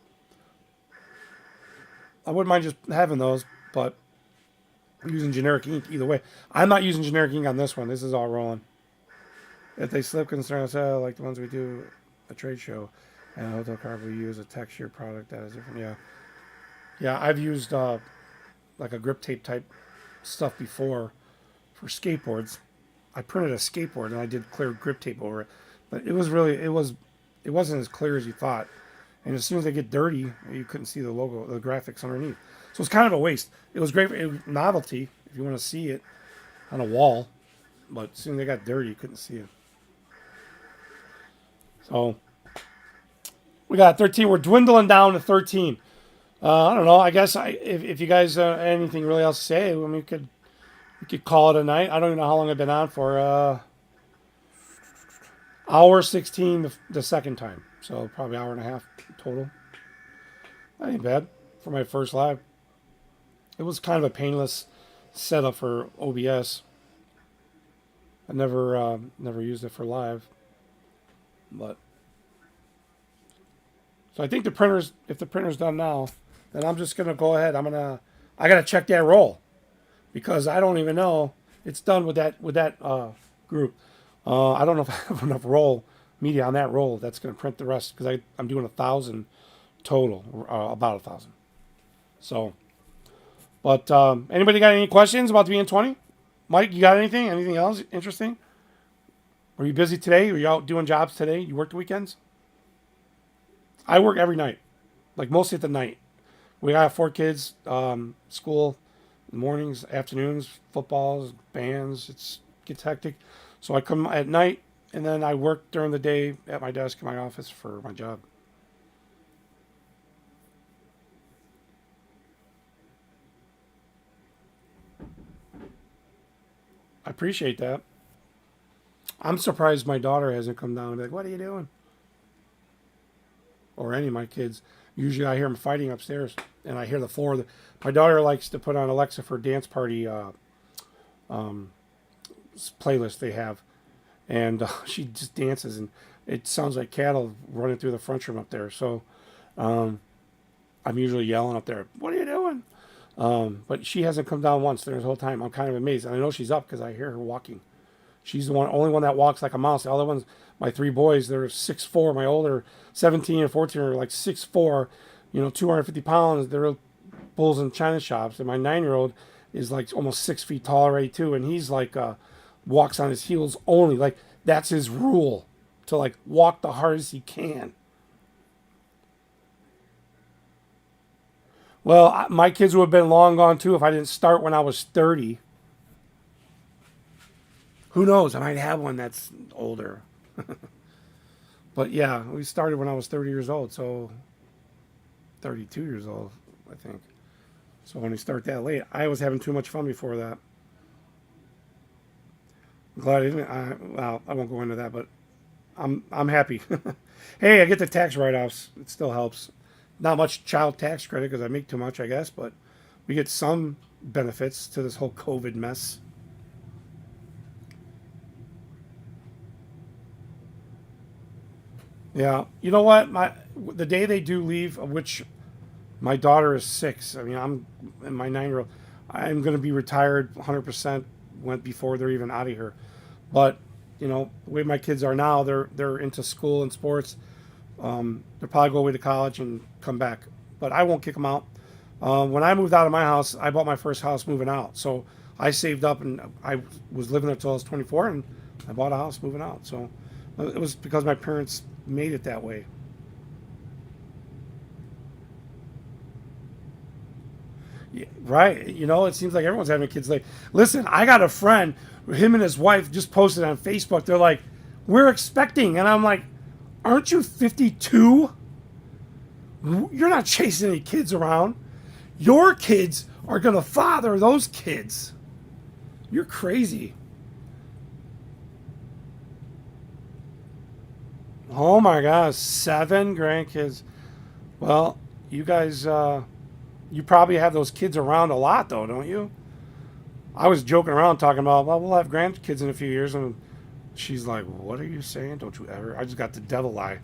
I wouldn't mind just having those, but using generic ink either way. I'm not using generic ink on this one. This is all Roland. If they slip concerns, like the ones we do a trade show, and a hotel card, we use a texture product that is different. Yeah, yeah. I've used like a grip tape type stuff before for skateboards. I printed a skateboard and I did clear grip tape over it, but it wasn't as clear as you thought. And as soon as they get dirty, you couldn't see the logo, the graphics underneath. So it's kind of a waste. It was great for novelty if you want to see it on a wall, but as soon as they got dirty, you couldn't see it. So we got 13. We're dwindling down to 13. I don't know. I guess if you guys anything really else to say, I mean, we could call it a night. I don't even know how long I've been on for. Hour 16 the second time, so probably hour and a half total. That ain't bad for my first live. It was kind of a painless setup for OBS. I never used it for live, but so I think if the printer's done now, then I'm just gonna go ahead. I gotta check that roll because I don't even know it's done with that group. I don't know if I have enough roll media on that roll that's going to print the rest because I'm doing 1,000 total, about 1,000. So, but anybody got any questions about the BN20? Mike, you got anything? Anything else interesting? Were you busy today? Were you out doing jobs today? You worked weekends? I work every night, like mostly at the night. We got 4 kids, school, mornings, afternoons, footballs, bands. It gets hectic. So I come at night, and then I work during the day at my desk in my office for my job. I appreciate that. I'm surprised my daughter hasn't come down and be like, what are you doing? Or any of my kids. Usually I hear them fighting upstairs, and I hear the floor. My daughter likes to put on Alexa for dance party playlist they have. And she just dances, and it sounds like cattle running through the front room up there. So I'm usually yelling up there, what are you doing? But she hasn't come down once during the whole time. I'm kind of amazed. And I know she's up because I hear her walking. She's the only one that walks like a mouse. The other ones, my 3 boys, they're 6'4". My older 17 and 14 are like 6'4", 250 pounds. They're bulls in china shops. And my 9-year-old is like almost 6 feet tall already too. And he's like walks on his heels only. Like that's his rule, to like walk the hardest he can. Well, my kids would have been long gone too if I didn't start when I was 30. Who knows? I might have one that's older. But yeah, we started when I was 30 years old, so 32 years old, I think. So when we start that late, I was having too much fun before that. I'm glad I didn't. Well, I won't go into that, but I'm happy. Hey, I get the tax write-offs. It still helps. Not much child tax credit because I make too much, I guess, but we get some benefits to this whole COVID mess. Yeah, you know what? The day they do leave, of which my daughter is 6. I mean, and my 9-year-old. I'm going to be retired 100%. Went before they're even out of here. But the way my kids are now, they're into school and sports. They'll probably go away to college and come back. But I won't kick them out. When I moved out of my house, I bought my first house moving out. So I saved up and I was living there until I was 24, and I bought a house moving out. So it was because my parents made it that way. Yeah, Right. You know, it seems like everyone's having kids late. Listen, I got a friend, him and his wife just posted on Facebook. They're like, we're expecting. And I'm like, aren't you 52? You're not chasing any kids around. Your kids are going to father those kids. You're crazy. Oh my gosh, 7 grandkids. Well, you guys, you probably have those kids around a lot, though, don't you? I was joking around talking about, well, we'll have grandkids in a few years, and she's like, what are you saying? Don't you ever? I just got the devil eye.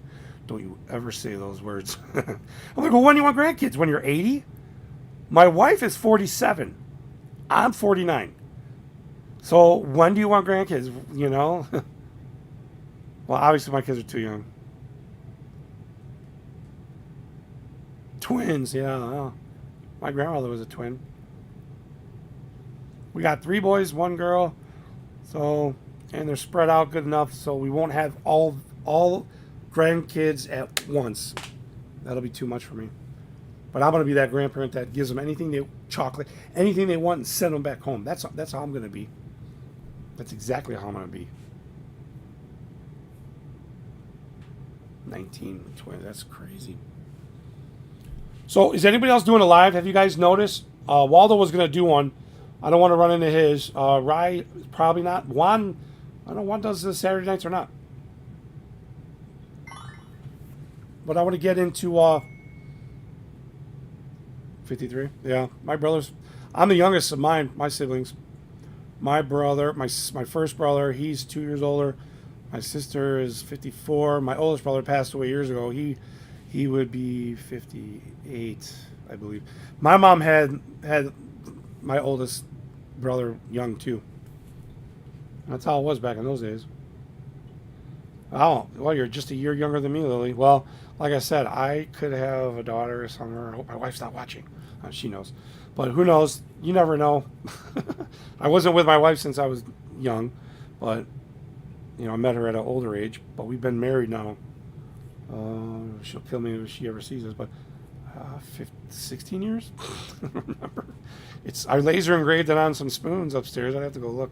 Don't you ever say those words. I'm like, well, when do you want grandkids? When you're 80? My wife is 47. I'm 49. So when do you want grandkids? You know? Well, obviously my kids are too young. Twins, yeah. Oh. My grandmother was a twin. We got 3 boys, 1 girl. So, and they're spread out good enough so we won't have all grandkids at once. That'll be too much for me. But I'm going to be that grandparent that gives them anything anything they want and send them back home. That's how I'm going to be. That's exactly how I'm going to be. 19, 20, that's crazy. So is anybody else doing a live? Have you guys noticed? Waldo was going to do one. I don't want to run into his. Rye, probably not. Juan, I don't know, Juan does the Saturday nights or not. But I want to get into 53. Yeah, my brothers. I'm the youngest of my siblings. My brother, my first brother, he's 2 years older. My sister is 54. My oldest brother passed away years ago. He would be 58, I believe. My mom had my oldest brother young too. That's how it was back in those days. Oh, well, you're just a year younger than me, Lily. Well, like I said, I could have a daughter somewhere. I hope my wife's not watching. She knows. But who knows? You never know. I wasn't with my wife since I was young, but you know, I met her at an older age. But we've been married now. She'll kill me if she ever sees us, but 16 years? I don't remember. I laser engraved it on some spoons upstairs. I'd have to go look.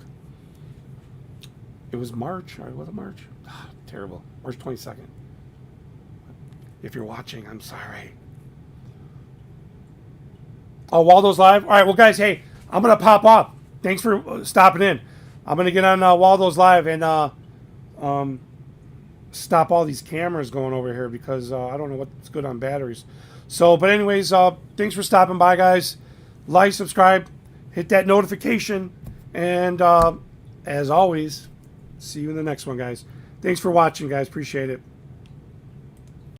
It was March. Was it March? Terrible. March 22nd. If you're watching, I'm sorry. Oh, Waldo's live? All right, well, guys, hey, I'm going to pop off. Thanks for stopping in. I'm going to get on Waldo's live and stop all these cameras going over here because I don't know what's good on batteries. So, but anyways, thanks for stopping by, guys. Like, subscribe, hit that notification, and as always, see you in the next one, guys. Thanks for watching, guys. Appreciate it.